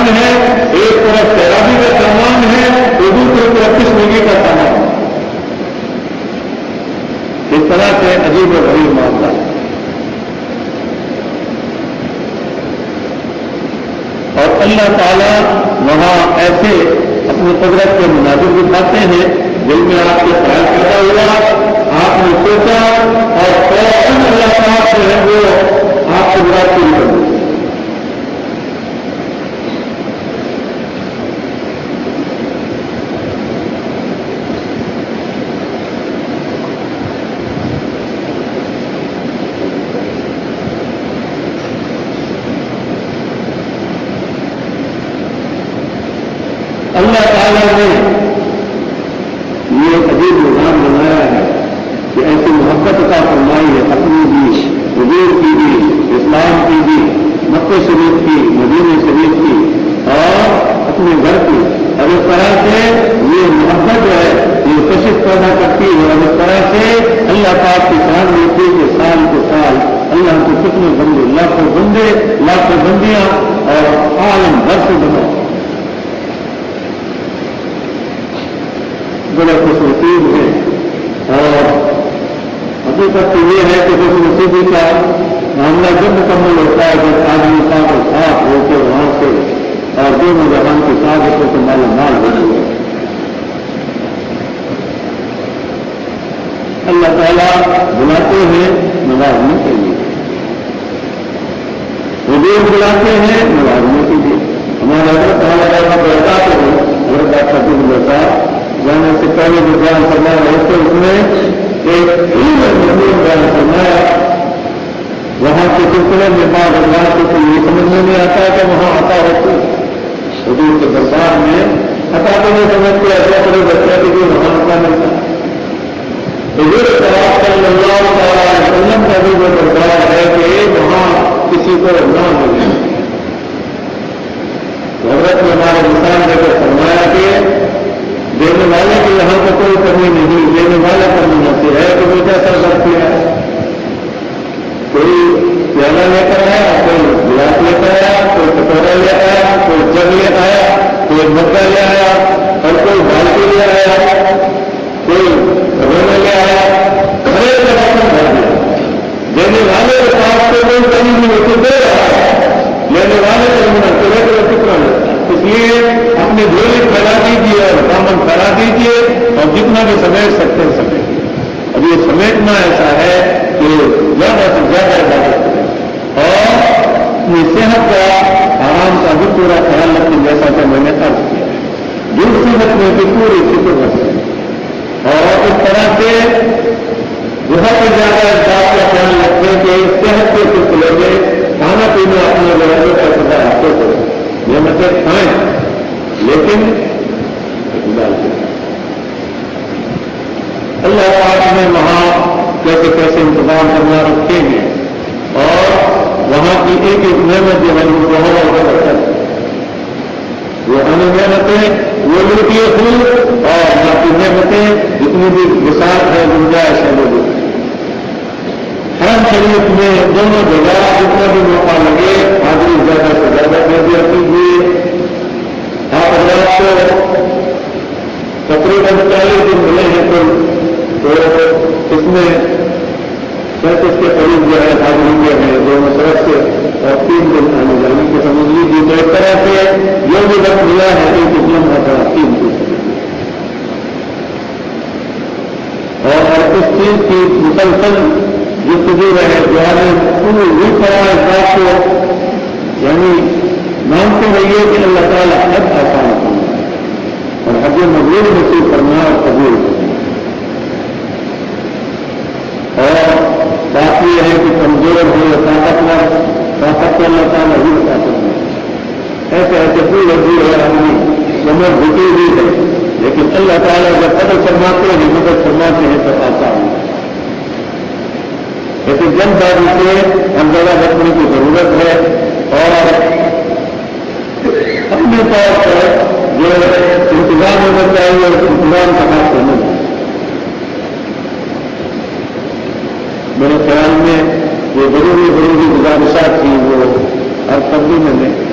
سامان ہے، ایک طرف تیرابی کا سامان ہے تو دوسری طرف کشمگی کا سامان ہے. اس طرح سے عجیب و غریب معاملہ ہے. اور اللہ تعالیٰ وہاں ایسے اپنی قدرت کے مناظر دکھاتے ہیں جن میں آپ کے خیال پیدا ہوا، آپ نے سوچا اور فوراً اللہ تعالیٰ جو ہے وہ آپ کو مراد پوری کر دیں. اللہ تعالیٰ نے یہ عجیب نظام بنایا ہے کہ ایسی محبت کا فرمائی ہے، اپنی بھی، حضور کی بھی، اسلام کی بھی، مکہ شریف کی، مدینہ شریف کی اور اپنے گھر کی. اور اس طرح سے یہ محبت جو ہے یہ کشش پیدا کرتی ہے. اور اس طرح سے اللہ پاک کی شان ہوتی ہے کہ سال کے سال اللہ کو کتنے بندے، لاکھوں بندے، لاکھوں بندیاں اور عالم بھر سے بناؤ. بڑے خوش نصیب ہیں. اور حقیقت تو یہ ہے کہ خوش نصیبی کا معاملہ جب مکمل ہوتا ہے جب آدمی صاف اور صاف ہو کے وہاں سے اور دونوں جہان کی صاحبوں سے مالا مال ہوتی ہے. اللہ تعالیٰ بلاتے ہیں نوازنے کے لیے، حضور بلاتے ہیں نوازنے کے لیے. ہمارا حضرت تعالیٰ بہتاتے ہیں حضرت ڈاکٹر بلتا جانے سے پہلے جو بیان فرما رہے تھے اس میں ایک بیان فرمایا. وہاں کے سلسلے میں بعض اللہ کو یہ سمجھ میں نہیں آتا کہ وہاں عطا ہوتی حضور کے دربار میں عطا تو نہیں سمجھتے ایسا کرے بچہ کہ وہاں عطا ملتا. حضور صلی اللہ علیہ وسلم کا بھی وہ دربار ہے کہ وہاں کسی کو نہ ملے. حضرت نے ہمارے مثال دے کر فرمایا کہ دینے والے کی یہاں پر کوئی کمی نہیں، دینے والا پر منحصر ہے کہ وہ کیسا کرتی ہے. کوئی پیالہ لے کر آیا، کوئی گلاس لے کر آیا، کوئی کٹورا لے آیا، کوئی جگ لے آیا، کوئی مگا لے آیا اور کوئی بالٹی لے آیا، کوئی رونا لے آیا. ہر ایک برتن بھر دیا. دینے والے کے پاس تو کوئی کمی نہیں ہوتی، دے رہا ہے. لینے والے کو منحصر ہے کہ وہ کتنا لیتا ہے. اس لیے اپنی جھولی پھیلا دیجیے اور دامن پھیلا دیجیے اور جتنا بھی سمیٹ سکتے ہیں سمیٹ. اب یہ سمیٹنا ایسا ہے کہ زیادہ سے زیادہ عبادت کریں اور اپنی صحت کا، آرام کا بھی پورا خیال رکھیں جیسا کہ میں نے عرض کیا ہے. دوسری رکھنے کی پوری فکر رکھیں اور اس طرح سے بہت ہی زیادہ اس بات کا خیال رکھیں کہ صحت کے سلسلے میں کھانا پینا اپنے ضرورت کا سزا ہاتھوں کریں. یہ مطلب کھائیں لیکن اللہ پاک نے وہاں کیسے کیسے انتظام کرنا رکھے ہیں اور وہاں کی ایک ایک نعمت جو ہے وہ بہت بہت ہے. وہ ہمیں نعمتیں وہ لوٹیے خود اور باقی نعمتیں جتنی بھی وسعت ہے گنجائش ہے وہ لوٹی. حرم شریف میں دونوں جگہ جتنا بھی موقع لگے حاضری زیادہ سے زیادہ دے دیا کیجیے. آپ حضرات کو تقریباً 40 دن ملے ہیں تو اس میں 35 کے قریب جو ہے حاضری کے ہیں دونوں طرف سے اور 3 دن آنے جانے کی سمجھ لیجیے. تو ایک طرح سے جو بھی وقت ملا ہے ایک اسلم ہوتا 3 دن اور اس چیز کی مسلسل گفتگو رہے جو ہے پوری روح کرا اس بات کو یعنی مانتے رہیے کہ اللہ تعالیٰ حد آسان کرنا اور حد مزید نصیب کرنا اور قبول کرنا. اور بات یہ ہے کہ کمزور ہو یا طاقت اللہ تعالیٰ ہی بتا سکتا ہے. ایسے ایسے پورے ہے آدمی کمر گھٹی ہوئی ہے لیکن اللہ تعالیٰ جب قدر فرماتے ہیں مدد فرماتے ہیں تو آسان ہے. لیکن جن بازی سے اندازہ رکھنے کی ضرورت ہے اور اپنے طور پر جو انتظام ہونا چاہیے اور انتظام کا ہاتھ ہونا چاہیے. میرے خیال میں جو ضروری گزارشات تھی وہ ہر سبزی میں نے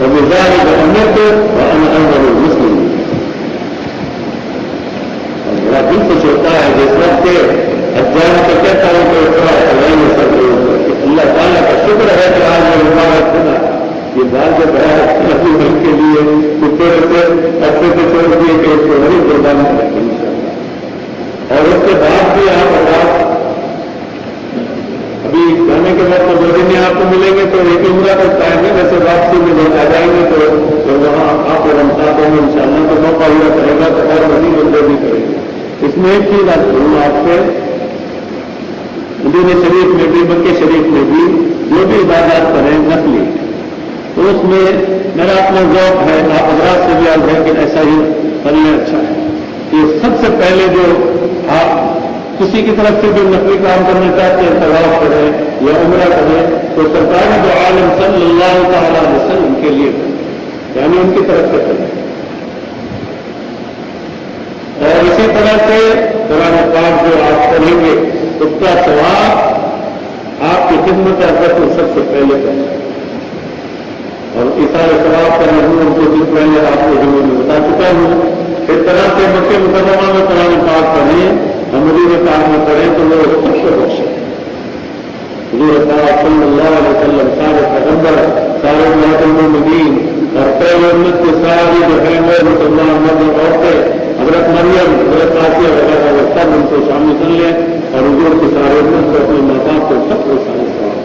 وبذلك أمرت وأنا أول المسلمين اور بڑا دل کچھ ہوتا ہے جس وقت کے اجان کو کہتا ہوں کہ اللہ تعالیٰ کا شکر ہے کہ آج میں مبارک سنا یہ بات جو بڑا اپنے ملک کے لیے کتے اچھے سے چھوڑ دیے کہ اس کو بڑی قربانی کریں انشاءاللہ اور اس کے بعد بھی آپ ابھی جانے کے بعد تو 2 دن میں آپ کو ملیں گے تو ایک عمرہ کا ٹائم ہے ویسے واپسی میں لوگ آ جائیں گے تو وہاں آپ اور ہم ساتھ ہوں گے ان شاء اللہ تو موقع ہوا کرے گا تو اور مزید بندے بھی کریں گے. اس میں ایک چیز آپ کروں آپ سے مدینہ شریف میں بھی مکہ شریف میں بھی جو بھی عبادات کریں نقلی تو اس میں میرا اپنا ذوق ہے آپ حضرات سے بھی آج ہے کہ ایسا ہی کرنا اچھا ہے کہ سب سے پہلے جو آپ کسی کی طرف سے بھی نقلی کام کرنا چاہتے ہیں طواف کریں یا عمرہ کریں تو سرکار جو عالم صلی اللہ تعالی علیہ وسلم کے لیے یعنی ان کی طرف سے کریں اور اسی طرح سے قرآن پاک جو آپ پڑھیں گے اس کا ثواب آپ کی خدمت حضرت میں سب سے پہلے کریں اور اشارے ثواب کا مضمون کو دن پہلے آپ کو ضرور میں بتا چکا ہوں. اس طرح سے مکہ مکرمہ میں قرآن پاک پڑھیں مدینہ پاک میں پڑھیں تو وہ سب سے بخش ہے. حضور پاک صلی اللہ علیہ وسلم سارے پیغمبر سارے المؤمنین اور پہلے امت کے ساری جو ہے وہ مسلمان مرد عورتیں حضرت مریم حضرت آسیہ وغیرہ وہ سب ان کو شامل کر لیں اور حضور کے سارے امت کو اپنے ماں باپ کو سب کو سارے سوال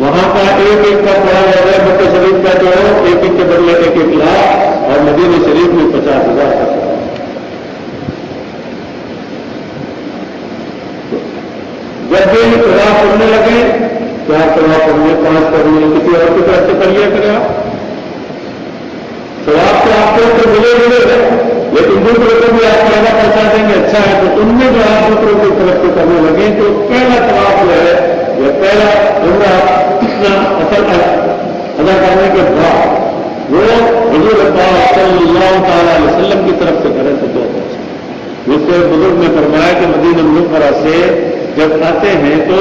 وہاں کا ایک کا پڑھا جا رہا ہے مکہ شریف کا جو ہے ایک کے بدلے 1 لاکھ اور مدینہ شریف میں 50,000 کا سوال. جب بھی طواف کرنے لگے 4 طواف کرنے 5 کرنے کسی اور کی طرف سے کر لیا کرے آپ طواف تو آپ کو ملے گا لیکن دوسروں کو بھی آپ پیدا پہنچا دیں گے اچھا ہے تو ان میں جو آپ دوسروں کی طرف سے کرنے لگے تو پہلا طواف جو ہے یا پہلا عمرہ اتنا اثر ادا کرنے کے بعد وہ حضور پاک صلی اللہ تعالی علیہ وسلم کی طرف سے کریں تو بہت اچھا. جس سے بزرگ نے فرمایا کہ مدینہ منورہ سے جب آتے ہیں تو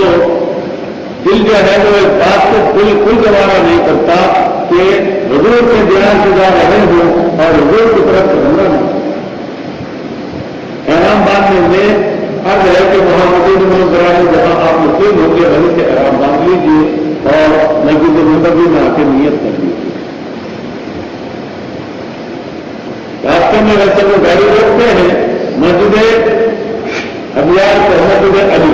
دل جو ہے وہ اس بات کو بالکل گوارا نہیں کرتا کہ حضور کے دھیان سے جا رہے ہوں اور حضور کی طرف سے بننا نہیں. احرام باندھنے میں عرض ہے کہ وہاں مدینہ منورہ میں جہاں آپ مقیم ہوں گے وہیں سے احرام باندھ لیجیے اور مسجد نبوی میں آ کے نیت کر لیجیے. راستے میں ویسے وہ گاڑی روکتے ہیں مسجد ابیار کو مسجد علی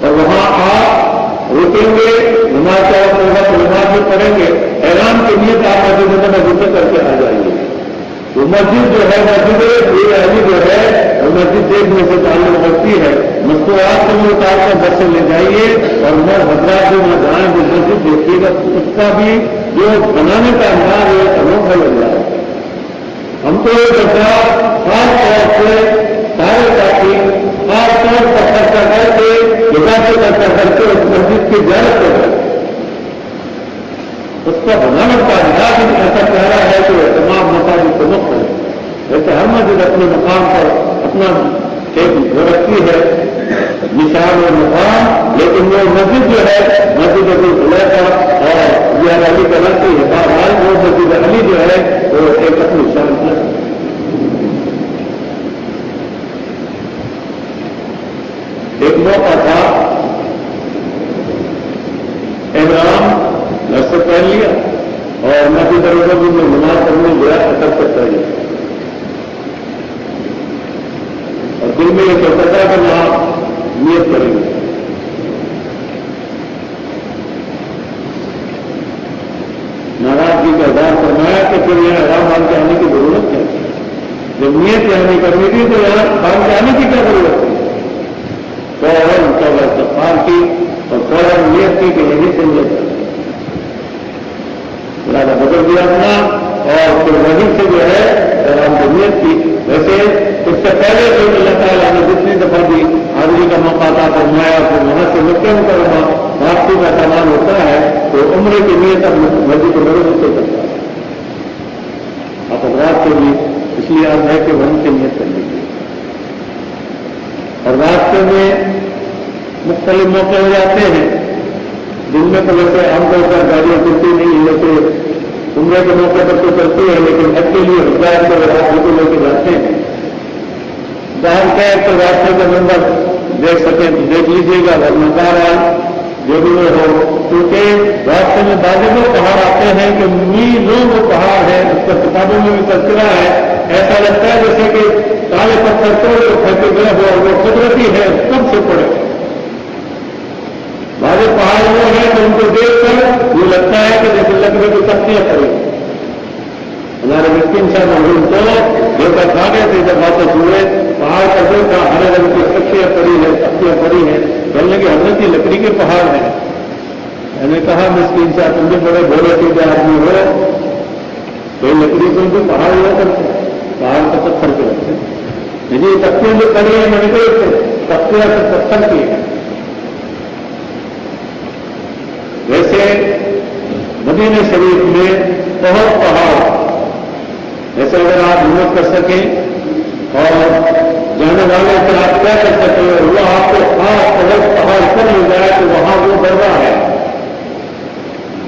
اور وہاں آپ رکیں گے نماز کا وقت ہوگا تو نماز میں پڑھیں گے احرام کی نیت آپ مسجد میں غسل کر کے آ جائیے. وہ مسجد جو ہے مسجد علی جو ہے وہ مسجد دیکھنے سے تعلق رکھتی ہے مستوات سے بھی اتار کر درشن لے جائیے اور میں حضرات جو نہ جائیں جو مسجد دیکھیے گا اس کا بھی جو بنانے کا انداز ہے انوکھا لگ رہا ہے. ہم کو یہ بچہ خاص طور سے سارے ساتھی خاص طور پر خرچہ کر کے خرچہ کر کے اس مسجد کی زیارت کر رہے اس کا بنانا کا انداز ایسا کہہ رہا ہے کہ تمام مساجد کو مفت ہے. ویسے ہر مسجد اپنے مقام پر اپنا ایک رکھتی ہے نشان و مقام، لیکن وہ مسجد جو ہے مسجد علی کا اور یہ علی کا رکھتی ہے. بہرحال وہ مسجد علی جو ہے وہ ایک اپنی شان ہے. ایک موقع تھا احرام گھر سے پہن لیا اور مسجد نبوی میں نماز پڑھنے گیا اثر سے پہلے، اور دل میں یہ سوچا تھا کہ وہاں نیت کریں گے. ناراضگی کا اظہار فرمایا کہ پھر یہاں احرام باندھ کے آنے کی ضرورت ہے. جب نیت یہاں نہیں کرنی تھی تو یہاں باندھ کے آنے کی کیا ضرورت ہے؟ فوراً توبہ استغفار کی اور فوراً نیت کی کہ یہی سے نیت کریں. ارادہ بدل دیا اپنا اور پھر وہیں سے جو ہے احرام کی نیت کی. ویسے اس سے پہلے جو اللہ تعالیٰ نے جتنی دفعہ بھی حاضری کا موقع عطا فرمایا پھر وہاں سے مکہ مکرمہ واپسی کا سامان ہوتا ہے تو عمرے کی نیت اب مسجد نبوی سے کرتا ہے. آپ رات کے بھی اس لیے آپ ہے کہ وہیں سے نیت کر لیجیے. اور راستے میں مختلف موقع ہو جاتے ہیں. دن میں تو ویسے عام طور پر گاڑیاں چلتی نہیں ہے، ویسے عمرے کے موقع پر تو چلتی ہے، لیکن حج کے لیے ہدایت کو راستے کو لے کے جاتے ہیں. باہر کا تو راستے کا نمبر دیکھ سکیں تو دیکھ لیجیے گا، ورنہ بہرحال جو بھی وہ ہو، کیونکہ راستے میں بعض وہ پہاڑ آتے ہیں کہ میلوں وہ پہاڑ ہے، اس پر کتابوں میں بھی تذکرہ ہے. ایسا لگتا ہے جیسے کہ کالے پتھر توڑ پھینکے گئے ہو اور وہ قدرتی ہے کب سے پڑے. بعض پہاڑ وہ ہیں تو ان کو دیکھ کر یہ لگتا ہے کہ جیسے لکڑی کی تختیاں پڑی. ہمارے مسکین صاحب ہم تو دیکھا کھا گئے تھے جب واپس ہوئے پہاڑ کا دیکھا ہرے رنگ کی تختیاں پڑی ہے، تختیاں پڑی ہیں. بولنے کی حضرت کی لکڑی کے پہاڑ ہیں. میں نے کہا مسکین صاحب تم بھی بڑے بھولے سیدھے آدمی ہو، کوئی لکڑی کو بھی پہاڑ ہوا کرتے پہاڑ کا پتھر کے رکھتے ہیں. جی تختیاں جو پڑی ہیں میں نے کہا تختیاں سے پتھر کی ہیں. ویسے مدینہ شریف میں بہت پہاڑ ایسے اگر آپ ہمت کر سکیں اور جانے والے سے آپ کیا کر سکیں اور وہ آپ کو خاص قدر پہاڑ پر مل جائے تو وہاں وہ درگاہ ہے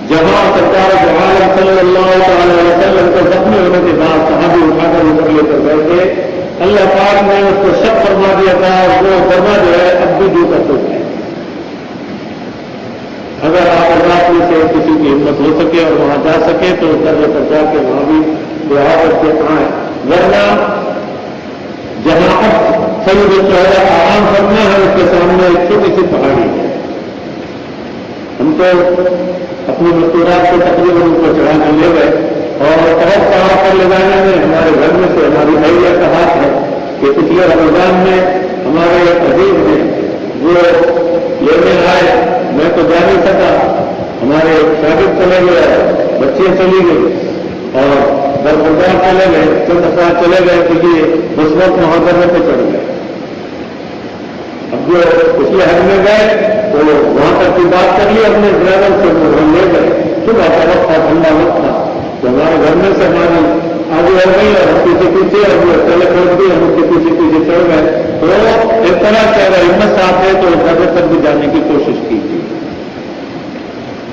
جہاں سرکار جہاں صلی اللہ تعالی وسلم کو زخمی ہونے کے بعد صحابی اٹھا کر اوپر لے کر گئے تھے. اللہ پاک نے اس کو شک فرما دیا تھا اور وہ درگاہ جو ہے اب بھی جو کرتے ہیں. اگر آپ اللہ میں سے کسی کی ہمت ہو سکے اور وہاں جا سکے تو درجے پر جا کے وہاں بھی دعا کر کے آئیں. ورنہ جہاں سید الشہداء آرام کرنا ہے اس کے سامنے ایک چھوٹی سی پہاڑی ہے. ہم تو اپنی مستورات کو تقریباً ان کو چڑھا کر لے گئے اور بہت پہاڑ پر لے جانے میں ہمارے گھر میں سے ہماری بھیا کا ہاتھ ہے کہ پچھلے رمضان میں ہمارے عزیز ہیں وہ لینے آئے. میں تو جا نہیں سکا، ہمارے شاگرد چلے گئے، بچے چلی گئی اور دربردار چلے گئے، چند افراد چلے گئے کہ یہ اس وقت محاذرے پہ چڑھ گئے. اب جو پچھلے حج میں گئے تو وہاں تک کی بات کر لی اپنے ڈرائیور سے وہ لے گئے. صبح کا وقت تھا، ٹھنڈا وقت تھا تو ہمارے گھر میں سے ہماری آگے ہو گئی اور ہم پیچھے پیچھے اور وہ چلے کھول دی ہم اس کے پیچھے پیچھے چڑھ گئے. تو ایک طرح سے اگر ہمت ساتھ ہے تو گھر تک بھی جانے کی کوشش کی تھی.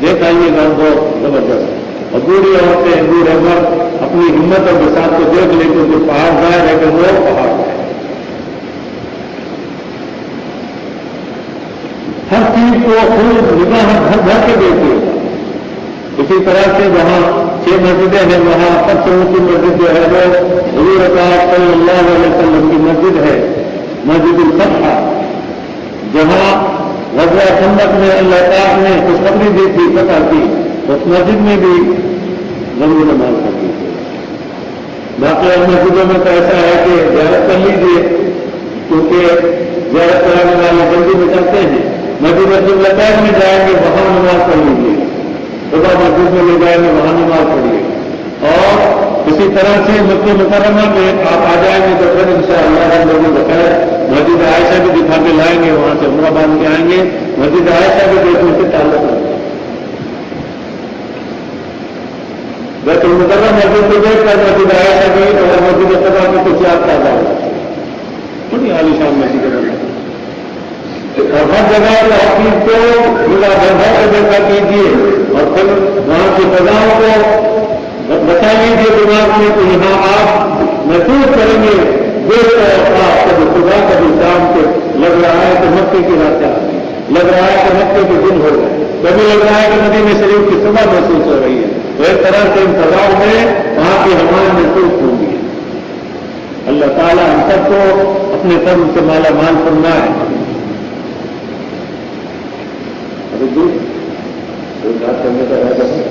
دیکھ آئیے گا بہت زبردست اور بوڑھی عورتیں بوڑھے مرد اپنی ہمت اور بساط کو دیکھ لیں کہ جو پہاڑ ظاہر ہے کہ وہ پہاڑ ہے. ہر چیز کو خوب نگاہ بھر کے دیکھیے گا. اسی طرح سے جہاں 6 مسجدیں ہیں وہاں سب سے اونچی مسجد جو ہے وہ حضور پاک صلی اللہ علیہ وسلم کی مسجد ہے، مسجد الفتح، جہاں غزوہ خندق میں اللہ پاک نے خوشخبری دی تھی فتح کی. اس مسجد میں بھی ضرور نماز پڑھی تھی. باقی اور مسجدوں میں تو ایسا ہے کہ زیارت کر لیجیے کیونکہ زیارت کرانے والے جلدی میں کرتے ہیں. مسجد الفتح میں جائیں گے وہاں نماز پڑھ لیجیے، صبح مسجد میں لے جائیں گے وہاں نماز پڑھیے. اور اسی طرح سے مکہ مکرمہ میں آپ آ جائیں گے تو پھر انشاءاللہ ہم لوگوں کو بخیر مسجد عائشہ بھی دکھا کے لائیں گے، وہاں سے عمرہ باندھ کے آئیں گے. مسجد عائشہ بھی دیکھنے سے تعلق رکھتے ہیں. بیت المکرم مسجد کو دیکھ کر مسجد آیا تھا گئی اور مسجد قبا کو کچھ یاد کرتا ہوا بڑی عالیشان مسجد ہے اور ہر جگہ پر حقیق کو پورا گھر سے دیکھا کیجیے اور پھر وہاں کی فضاؤں کو بتا لیجیے دماغ میں کہ یہاں آپ محسوس کریں گے کبھی صبح کبھی شام کو لگ رہا ہے کہ مکے کی رات لگ رہا ہے کہ مکے کے دن ہو گئے کبھی لگ رہا ہے کہ مدینہ شریف کی صبح محسوس ہو رہی ہے تو ایک طرح سے ان فضاؤں میں وہاں کی ہوائیں محسوس ہوں گی اللہ تعالیٰ ہم سب کو اپنے فضل سے مالا مال فرمائے بات کرنے کا رہتا ہے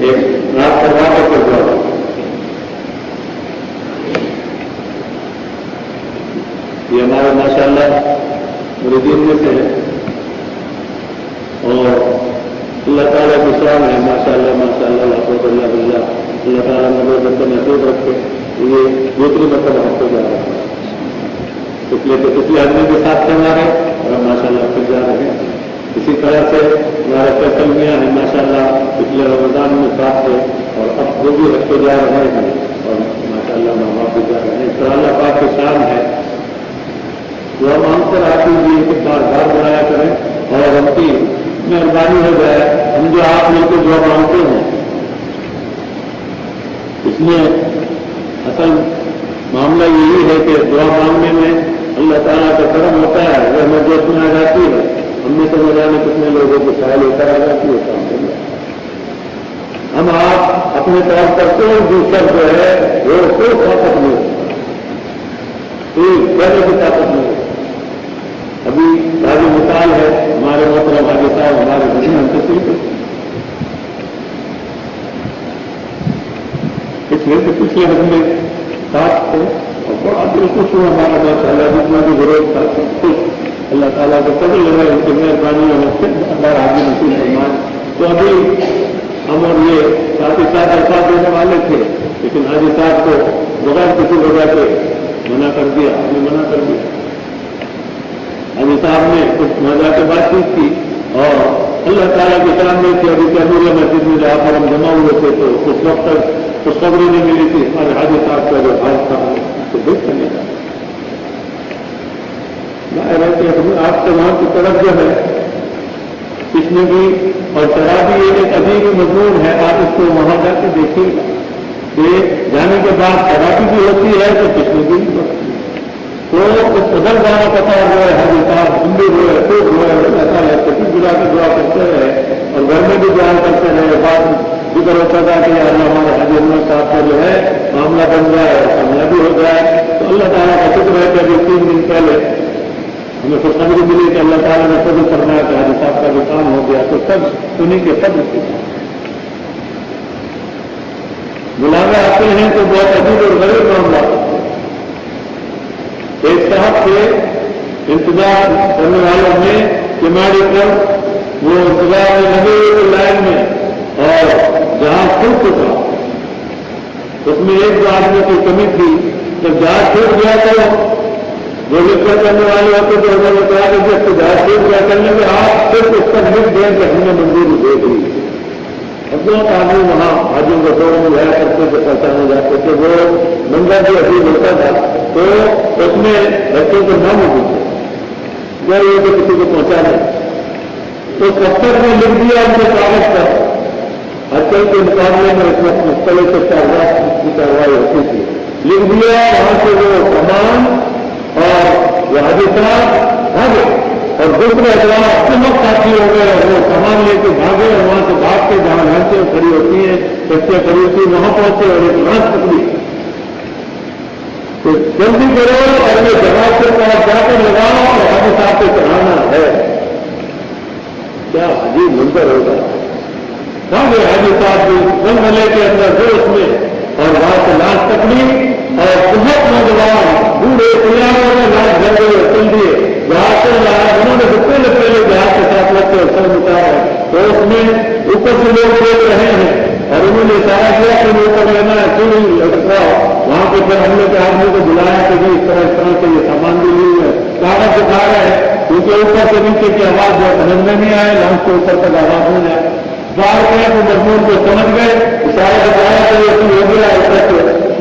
ایک رات کروا کر جاؤ یہ ہمارے ماشاء اللہ مریدین میں سے ہے اور اللہ تعالیٰ کی شان ہے ماشاء اللہ لاکھوں اللہ تعالیٰ نے محفوظ رکھے یہ دوسری مرتبہ ہم کو جا رہا ہے اس لیے کہ کسی آدمی کے ساتھ چل رہے اور ہم ماشاء اللہ پھر جا رہے ہیں اسی طرح سے ہمارے فیصلمیاں ہیں ماشاء اللہ پچھلے رمضان میں ساتھ تھے اور اب وہ بھی رکھتے جا رہے ہیں اور ماشاء اللہ ماں باپ بھی جا رہے ہیں اس طرح اللہ پاک کی شان ہے وہ ہم سے آتی ہوئی کہ بار بار بنایا کریں اور ہم کی مہربانی ہو جائے ہم جو آپ مل کے دعا مانگتے ہیں اس میں اصل معاملہ یہی ہے کہ دعا مانگنے میں اللہ تعالیٰ کا کرم ہوتا ہے وہ ہمیں جوش میں آ جاتی ہے ہم نے سمجھ آنے کتنے لوگوں کو سوال ہوتا آ جاتی ہے کام کرنا ہم آپ اپنے طرف پر کوئی دوسرا جو ہے وہ کوئی طاقت نہیں ہوتا کوئی پہلے کی طاقت نہیں ہوتی ابھی راجی مثال ہے ہمارے محترم حاجی صاحب ہمارے ذہن تشریف پچھلے ہم میں ساتھ تھے اور بڑا دل خوش ہوا ہمارا ماشاء اللہ جتنا بھی ضرورت تھا سب کچھ اللہ تعالیٰ کو قبول لگا ان کی مہربانی اور ہمارا حاجی نصیب فرمان تو ابھی ہم اور یہ ساتھی ساتھ الفاظ دینے والے تھے لیکن حاجی صاحب کو بغیر کسی وجہ سے منع کر دیا ہم نے منع کر دیا حاجی صاحب نے کچھ وہاں جا کے بات چیت کی اور اللہ تعالیٰ کے سامنے تھے ابھی کیموریا مسجد میں جہاں پر ہم جمع ہوئے تھے تو اس وقت تک کچھ خبریں نہیں ملی تھی ہمارے حاجی صاحب کا جو حال تھا تو دیکھ کرنے کا آپ سے وہاں کی طرف جو ہے اس میں بھی اور شرابی ایک عجیب مضمون ہے آپ اس کو وہاں جا کے دیکھیے گا کہ جانے کے بعد شرابی بھی ہوتی ہے تو کس میں بھی ہوتی ہے تو اس قدر جانا پتا ہوا ہے حاجی صاحب ہم بھی ہوئے خوب ہوئے ایسا ہے کسی گرا کے دعا کرتے رہے اور گھر میں بھی دعا کرتے رہے بعد ذکر ہوتا تھا کہ ہمارے حاجی احمد صاحب کا جو ہے معاملہ بن جائے اور کامیابی ہو جائے تو اللہ تعالیٰ کا شکر ہے کہ ابھی 3 دن پہلے ہمیں خوشخبری ملی کہ اللہ تعالیٰ نے فضل فرمایا کہ حاجی صاحب کا بھی کام ہو گیا تو سب انہیں کے فضل کے بلاوے آتے ہیں تو بہت عجیب اور غریب معاملہ ہوتے ہیں ایک صاحب سے انتظار کرنے والوں میں کماڑی پر وہ انتظار میں لگے ہوئے لائن میں اور جہاز کھل چکا اس میں ایک دو آدمی کی کمی تھی جب جہاز چھوٹ گیا تو جو لکھر کرنے والے ہوتے تو انہوں نے کہا کہ جب جہاز چھوٹ گیا کرنے میں آپ صرف اس پر لکھ دیں کہ ہم نے منظوری دے دی اب دو آدمی وہاں حاجیوں کو دور میں جایا کرتے تھے پہچانے جاتے تھے وہ منظر بھی عجیب ہوتا تھا تو اس میں بچوں کو نہ ملتے جو یہ کہ کسی کو پہنچا دیں تو دفتر میں لکھ دیا ان کے کاغذ پر اچل کے مقابلے میں اس وقت مختلف سے کاغذات کی کارروائی ہوتی تھی لکھ دیا وہاں سے وہ سامان اور وہ حاجی صاحب بھاگے اور دوسرے اجلاس چمک ساتھی ہو گئے اور وہ سامان لے کے بھاگے اور وہاں سے بھاگ کے جہاں لانچیں کھڑی ہوتی ہیں بچے کھڑی ہوتی ہیں وہاں پہنچے اور ایک لانچ پکڑی تو جلدی کرو اور یہ جواب سے پاس جا کر لگاؤ اور حاجی صاحب کو چڑھانا ہے کیا عجیب منظر ہوگا کہاں حاجی صاحب بھی رنگ ملے کے اندر جوش میں اور وہاں سے لاش پکڑی اور بہت نوجوان بوڑھے پلیاوں نے لاش گھر گئے چل دیے جہاز سے لایا انہوں نے پہلے جہاز کے ساتھ لگ کے سر اتارا تو اس میں اوپر سے لوگ دیکھ رہے ہیں اور انہوں نے اشارہ کیا کہ اوپر لینا ہے کیوں نہیں لٹکا وہاں پہ پھر ہم نے کے آدمی کو بلایا کہ اس طرح سے یہ سامان بھی نہیں ہے کاغذ دکھا رہے ہیں کیونکہ اوپر کی آواز جو سمجھ میں نہیں آئے لنگ کے اوپر تک آواز ہو جائے. باہر کے تو مضمون کو سمجھ گئے, اشارے بتایا کہ یہ ہو گیا ایسا کہ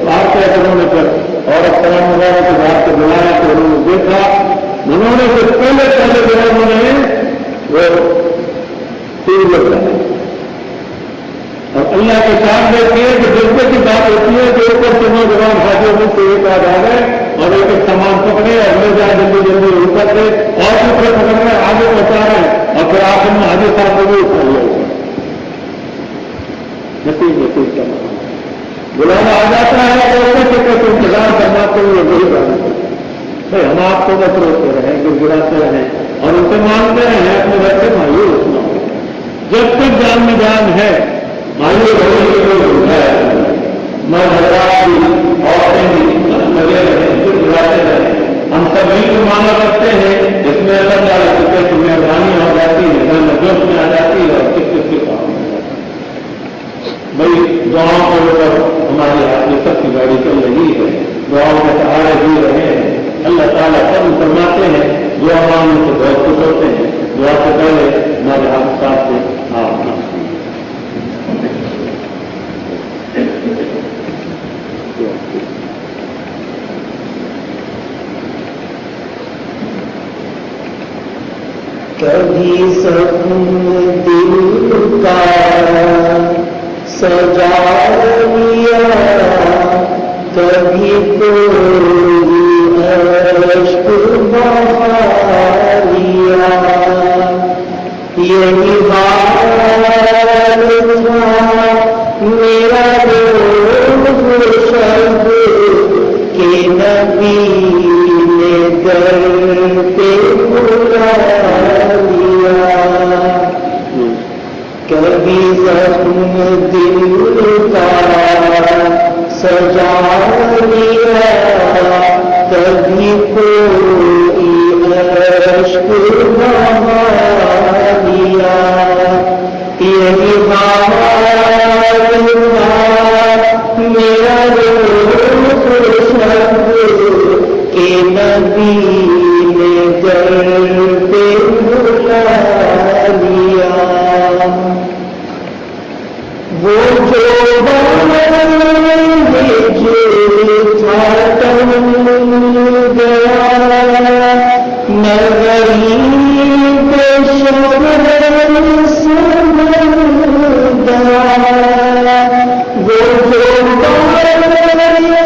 باہر کے انہوں نے پھر اور السلام وغیرہ کے بعد کو بلایا تو انہوں نے دیکھا, انہوں نے جو پہلے جو ہے انہوں نے وہ تیر لگایا. اور اللہ کے ساتھ دیکھیے کہ جذبے کی بات ہوتی ہے کہ اوپر سے نوجوان حاجیوں میں سے ایک آدھ آ گئے اور ایک سامان پکڑے اور لے جائے جلدی جلدی اوپر سے اور دوسرے پکڑ رہے آگے پہنچا رہے ہیں اور پھر آخر میں حاجی صاحب کو بھی اٹھا لیا. نصیب کرنا بلانا آ جاتا ہے اور انتظار کرنا تو یہ وہی بات ہے. ہم آپ کو بس روکتے رہیں گراتے رہیں اور ان سے مانتے رہیں اپنے بچے مایوس نہ ہو. جب تک جان میں جان ہے مایوس ہونے کی کوئی ہے میں حضرات بھی عورتیں بھی لگے رہیں گراتے رہیں. ہم سبھی کو مانا کرتے ہیں جس میں اللہ تعالیٰ کی مہربانی ہو جاتی ہے نجوش میں آ جاتی ہے اور کس کس کے کام میں جاتی ہے. بھائی دعاؤں کو اوپر ہماری آپ کی سب کی گاڑی چل رہی ہے, دعاؤں کے سہارے بھی رہے ہیں. اللہ تعالیٰ سب فرماتے ہیں دعا مانگنے سے بہت خوش ہوتے ہیں. دعا سے پہلے ہمارے آپ ساتھ سے آپ کبھی سپن دل کا سجا لیا, کبھی کوئی عشق بہا لیا. یہی حال تھا میرا روز شب کہ نبی نے در پہ بلا لیا. کبھی زخم دل کا سجا لیا, کبھی کوئی عشق بہا لیا. یہی حال تھا میرا روز شب کہ نبی نے در پہ بلا لیا. وہ جو تھا ٹل گیا نگری پہ شبنم سمل گیا. وہ جو تھا ٹل گیا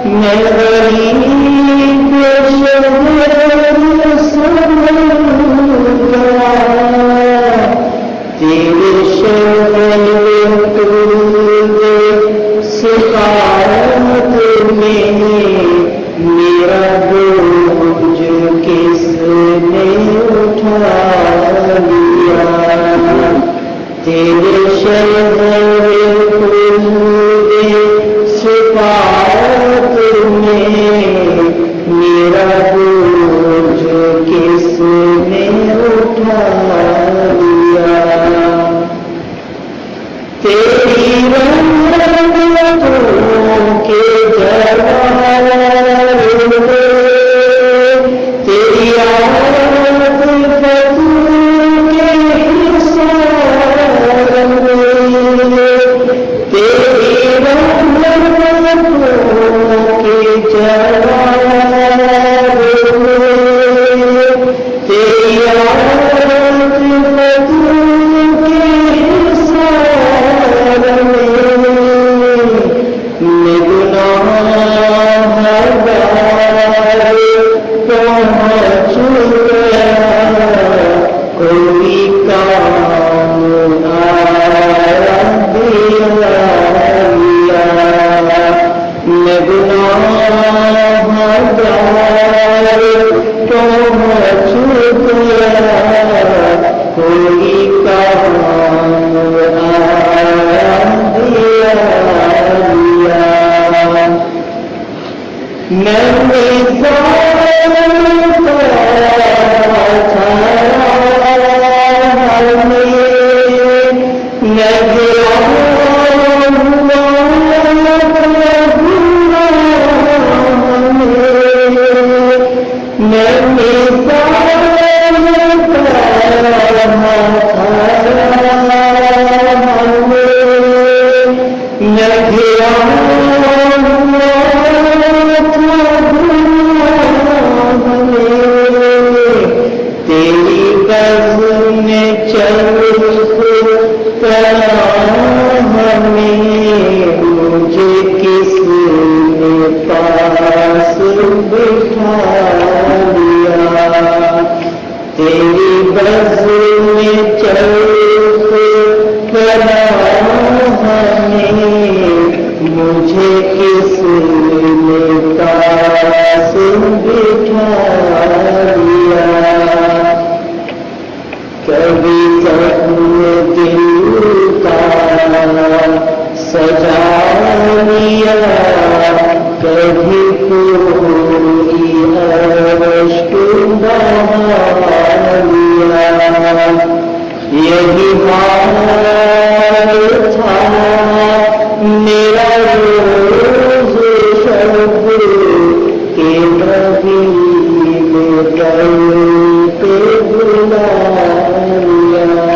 نگری پہ شبنم سمل گیا. تیرے شہر سفارت میں میرا بوجھ کس نے اٹھا لیا. تیرے شہر سفارت میں میرا بوجھ کس نے اٹھا لیا. تیری رحمتوں کے جوار میں تیری عادت کے حصار میں تیری رحمتوں کے جوار میں تیری عادت نبی نے در پہ بلا لیا.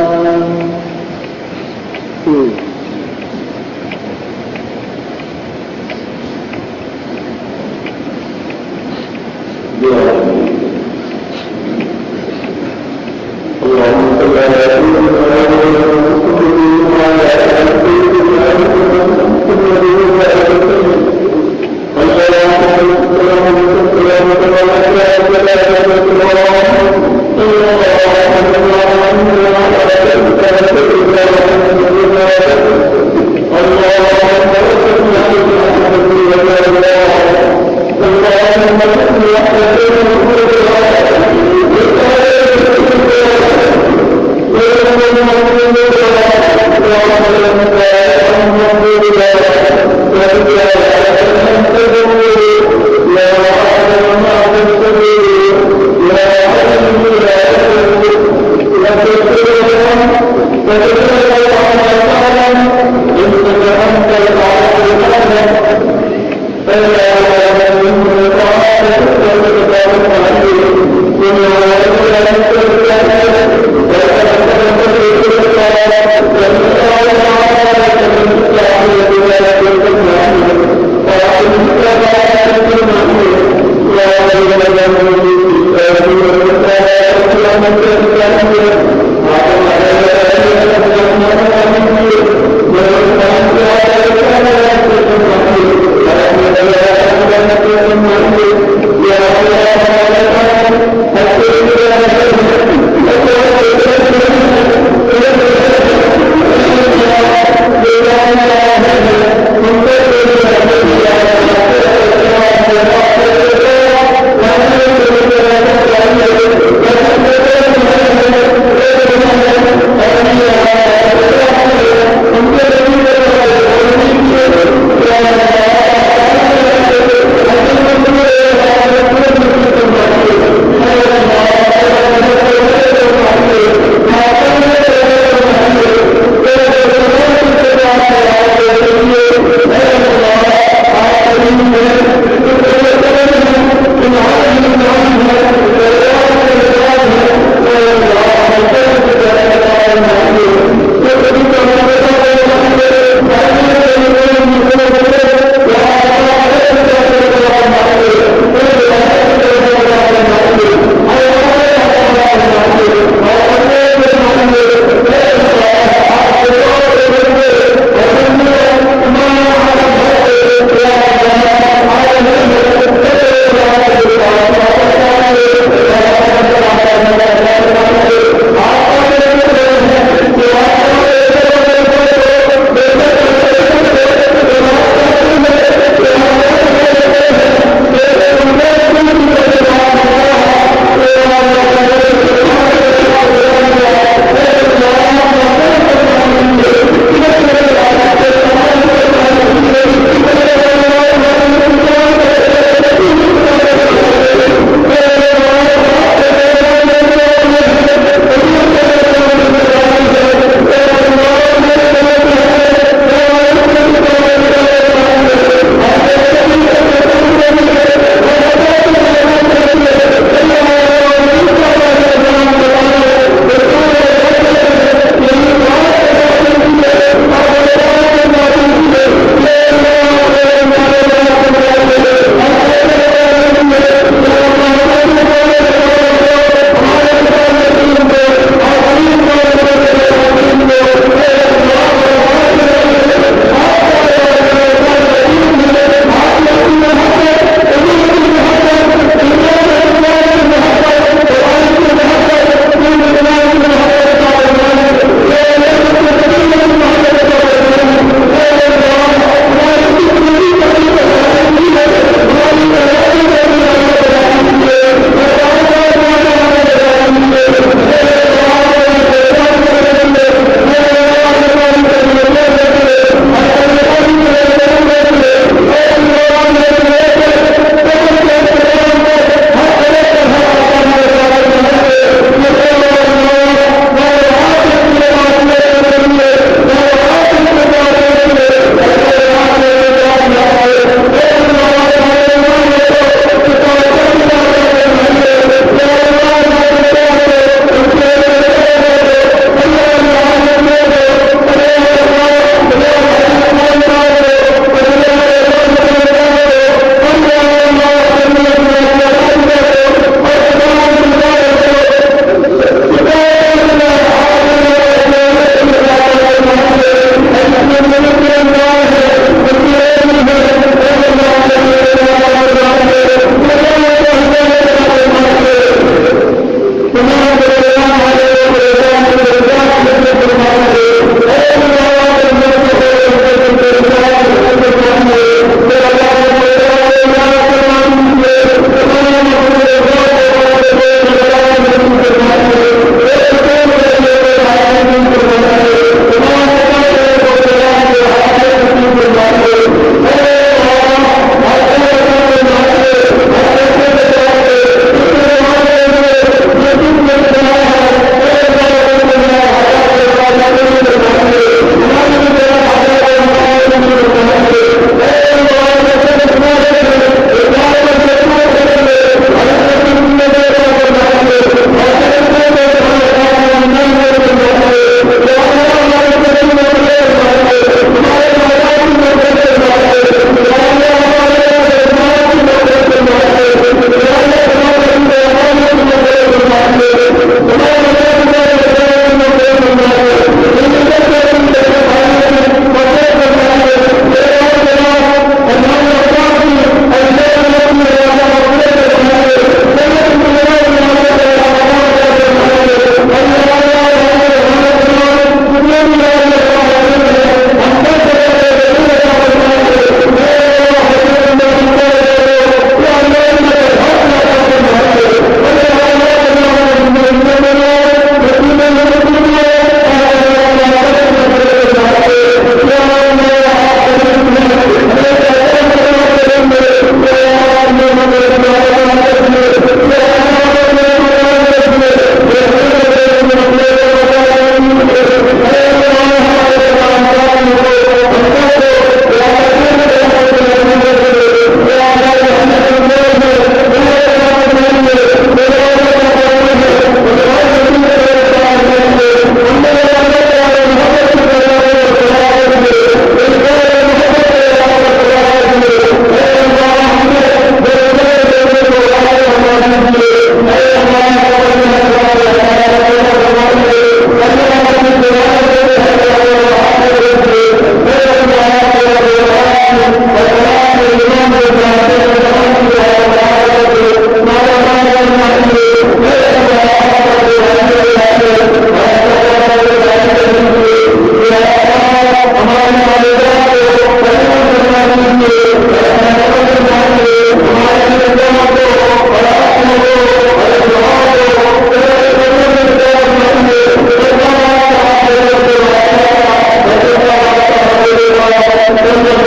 محمد